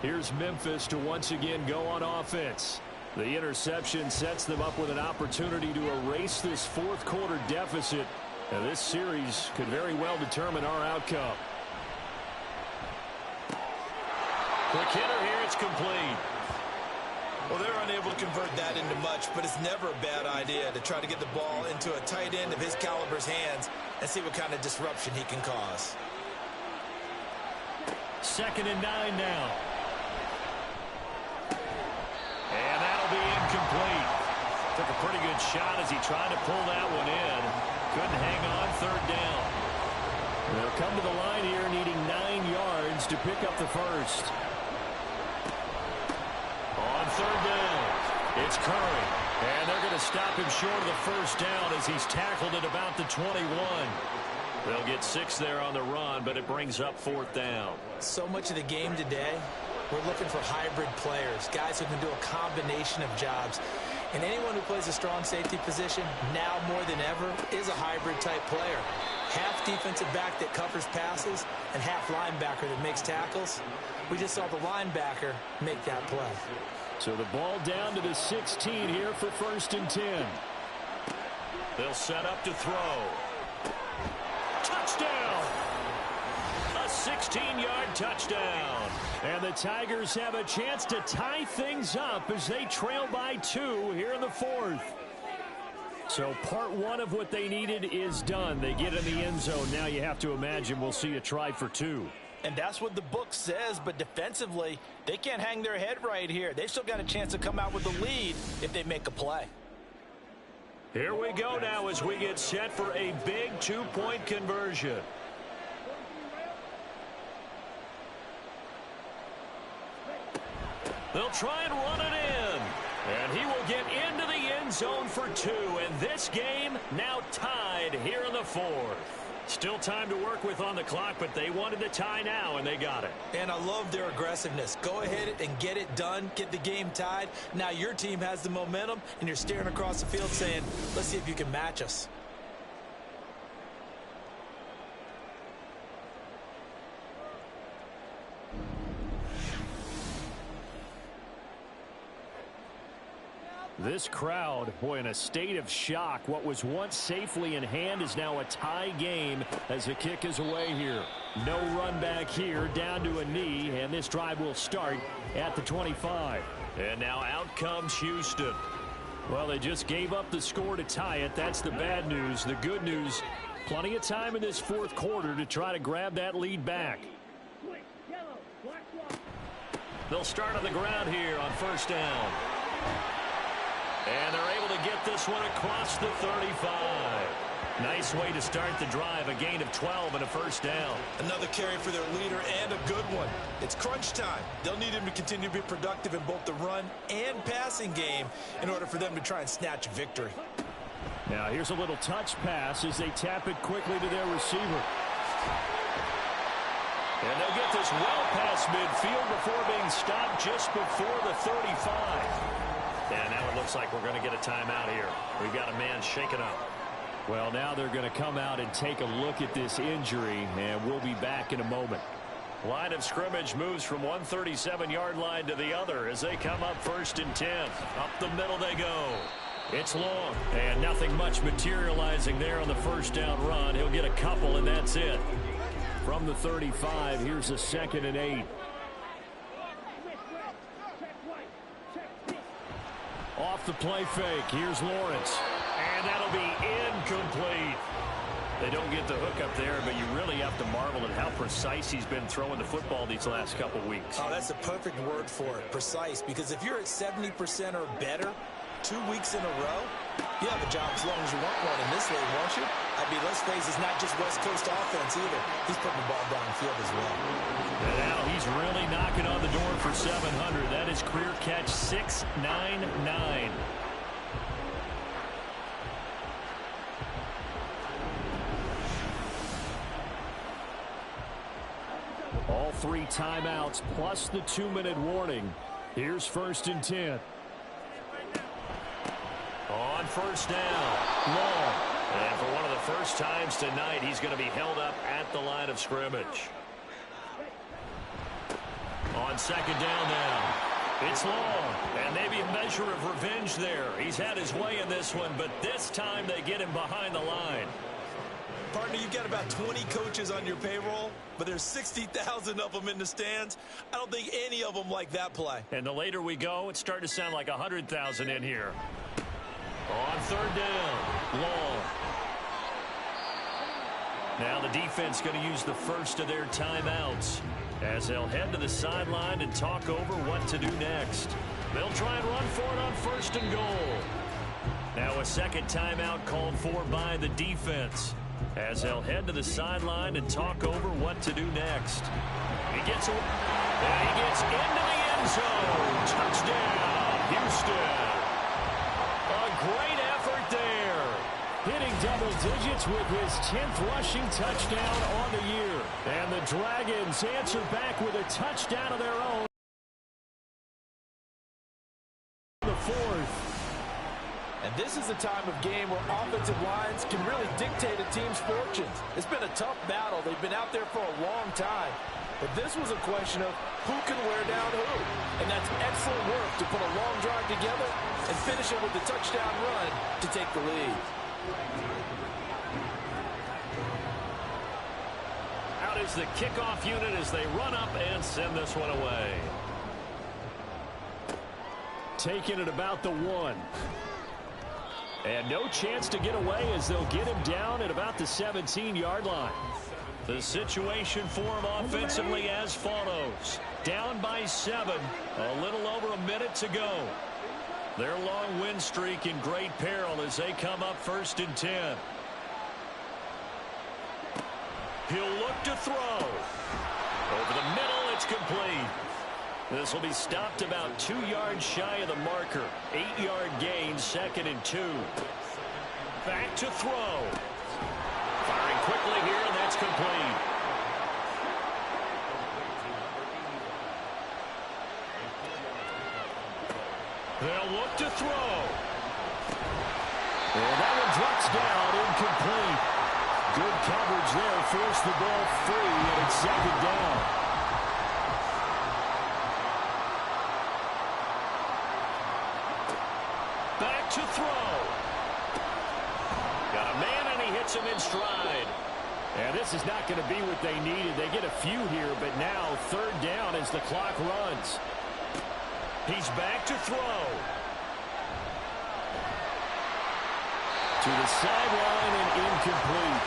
Here's Memphis to once again go on offense. The interception sets them up with an opportunity to erase this fourth-quarter deficit. Now, this series could very well determine our outcome. Quick hitter here, it's complete. Well, they're unable to convert that into much, but it's never a bad idea to try to get the ball into a tight end of his caliber's hands and see what kind of disruption he can cause. 2nd and 9 now. And that'll be incomplete. Took a pretty good shot as he tried to pull that one in. Couldn't hang on, 3rd down. They'll come to the line here needing 9 yards to pick up the first. On 3rd down, it's Curry. And they're going to stop him short of the first down as he's tackled at about the 21. They'll get 6 there on the run, but it brings up 4th down. So much of the game today, we're looking for hybrid players, guys who can do a combination of jobs. And anyone who plays a strong safety position, now more than ever, is a hybrid-type player. Half defensive back that covers passes and half linebacker that makes tackles. We just saw the linebacker make that play. So the ball down to the 16 here for 1st and 10. They'll set up to throw. Touchdown! A 16-yard touchdown. And the Tigers have a chance to tie things up as they trail by 2 here in the 4th. So part 1 of what they needed is done. They get in the end zone. Now you have to imagine we'll see a try for 2. And that's what the book says, but defensively, they can't hang their head right here. They've still got a chance to come out with the lead if they make a play. Here we go now as we get set for a big 2-point conversion. They'll try and run it in. And he will get into the end zone for 2. And this game now tied here in the 4th. Still time to work with on the clock, but they wanted the tie now, and they got it. And I love their aggressiveness. Go ahead and get it done. Get the game tied. Now your team has the momentum, and you're staring across the field saying, let's see if you can match us. This crowd, boy, in a state of shock. What was once safely in hand is now a tie game as the kick is away here. No run back here, down to a knee, and this drive will start at the 25. And now out comes Houston. Well, they just gave up the score to tie it. That's the bad news. The good news, plenty of time in this fourth quarter to try to grab that lead back. They'll start on the ground here on first down. And they're able to get this one across the 35. Nice way to start the drive, a gain of 12 and a first down. Another carry for their leader and a good one. It's crunch time. They'll need him to continue to be productive in both the run and passing game in order for them to try and snatch a victory. Now here's a little touch pass as they tap it quickly to their receiver. And they'll get this well past midfield before being stopped just before the 35. And now it looks like we're going to get a timeout here. We've got a man shaken up. Well, now they're going to come out and take a look at this injury, and we'll be back in a moment. Line of scrimmage moves from 137-yard line to the other as they come up first and 10. Up the middle they go. It's long, and nothing much materializing there on the first down run. He'll get a couple, and that's it. From the 35, here's a 2nd and 8. Off the play fake, here's Lawrence. And that'll be incomplete. They don't get the hook up there, but you really have to marvel at how precise he's been throwing the football these last couple weeks. Oh, that's a perfect word for it, precise, because if you're at 70% or better 2 weeks in a row, you have a job as long as you want one in this league, won't you? I mean, let's face it, it's not just West Coast offense either. He's putting the ball downfield as well. And now he's really knocking on the door for 700. That is career catch 699. All 3 timeouts plus the 2-minute warning. Here's first and 10. On first down, long. And for one of the first times tonight, he's going to be held up at the line of scrimmage. On second down now, it's long. And maybe a measure of revenge there. He's had his way in this one, but this time they get him behind the line. Partner, you've got about 20 coaches on your payroll, but there's 60,000 of them in the stands. I don't think any of them like that play. And the later we go, it's starting to sound like 100,000 in here. On third down, long. Now the defense going to use the first of their timeouts as they'll head to the sideline and talk over what to do next. They'll try and run for it on first and goal. Now a second timeout called for by the defense as they'll head to the sideline and talk over what to do next. He gets into the end zone. Touchdown, Houston. A great effort there. Hitting double digits with his 10th rushing touchdown on the year. And the Dragons answer back with a touchdown of their own. The 4th. And this is a time of game where offensive lines can really dictate a team's fortunes. It's been a tough battle. They've been out there for a long time. But this was a question of who can wear down who. And that's excellent work to put a long drive together and finish it with the touchdown run to take the lead. Out is the kickoff unit as they run up and send this one away. Taking it about the 1. And no chance to get away as they'll get him down at about the 17-yard line. The situation for him offensively as follows. Down by 7, a little over a minute to go. Their long win streak in great peril as they come up first and 10. He'll look to throw. Over the middle, it's complete. This will be stopped about 2 yards shy of the marker. 8-yard gain, 2nd and 2. Back to throw. Firing quickly here, and that's complete. They'll look to throw. And that one drops down, incomplete. Good coverage there, forced the ball free, and it's 2nd down. to throw. Got a man, and he hits him in stride. And this is not going to be what they needed. They get a few here, but now third down as the clock runs. He's back to throw. To the sideline and incomplete.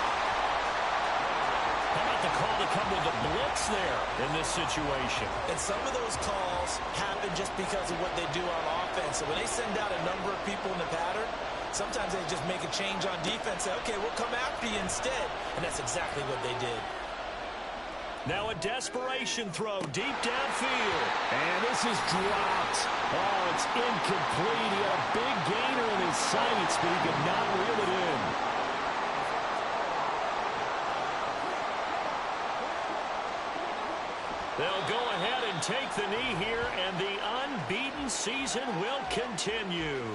How about the call to come with the blitz there in this situation? And some of those calls happen just because of what they do on offense. So when they send out a number of people in the pattern, sometimes they just make a change on defense. Say, okay, we'll come after you instead. And that's exactly what they did. Now a desperation throw deep downfield. And this is dropped. Oh, it's incomplete. He had a big gainer in his sights, but he could not reel it in. They'll go ahead and take the knee here, and the unbeaten season will continue.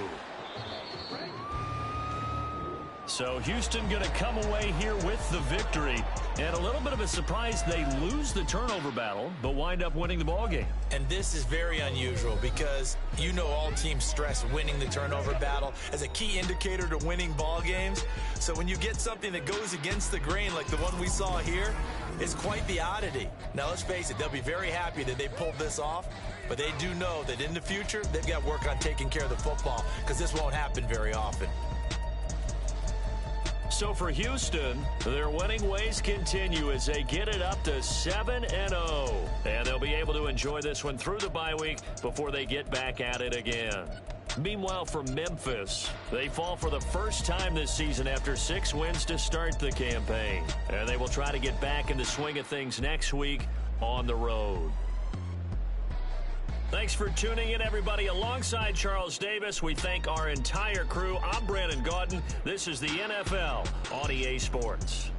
So Houston going to come away here with the victory. And a little bit of a surprise, they lose the turnover battle, but wind up winning the ballgame. And this is very unusual because you know all teams stress winning the turnover battle as a key indicator to winning ball games. So when you get something that goes against the grain like the one we saw here, it's quite the oddity. Now let's face it, they'll be very happy that they pulled this off, but they do know that in the future they've got work on taking care of the football because this won't happen very often. So for Houston, their winning ways continue as they get it up to 7-0. And they'll be able to enjoy this one through the bye week before they get back at it again. Meanwhile, for Memphis, they fall for the first time this season after 6 wins to start the campaign. And they will try to get back in the swing of things next week on the road. Thanks for tuning in, everybody. Alongside Charles Davis, we thank our entire crew. I'm Brandon Gaudin. This is the NFL on EA Sports.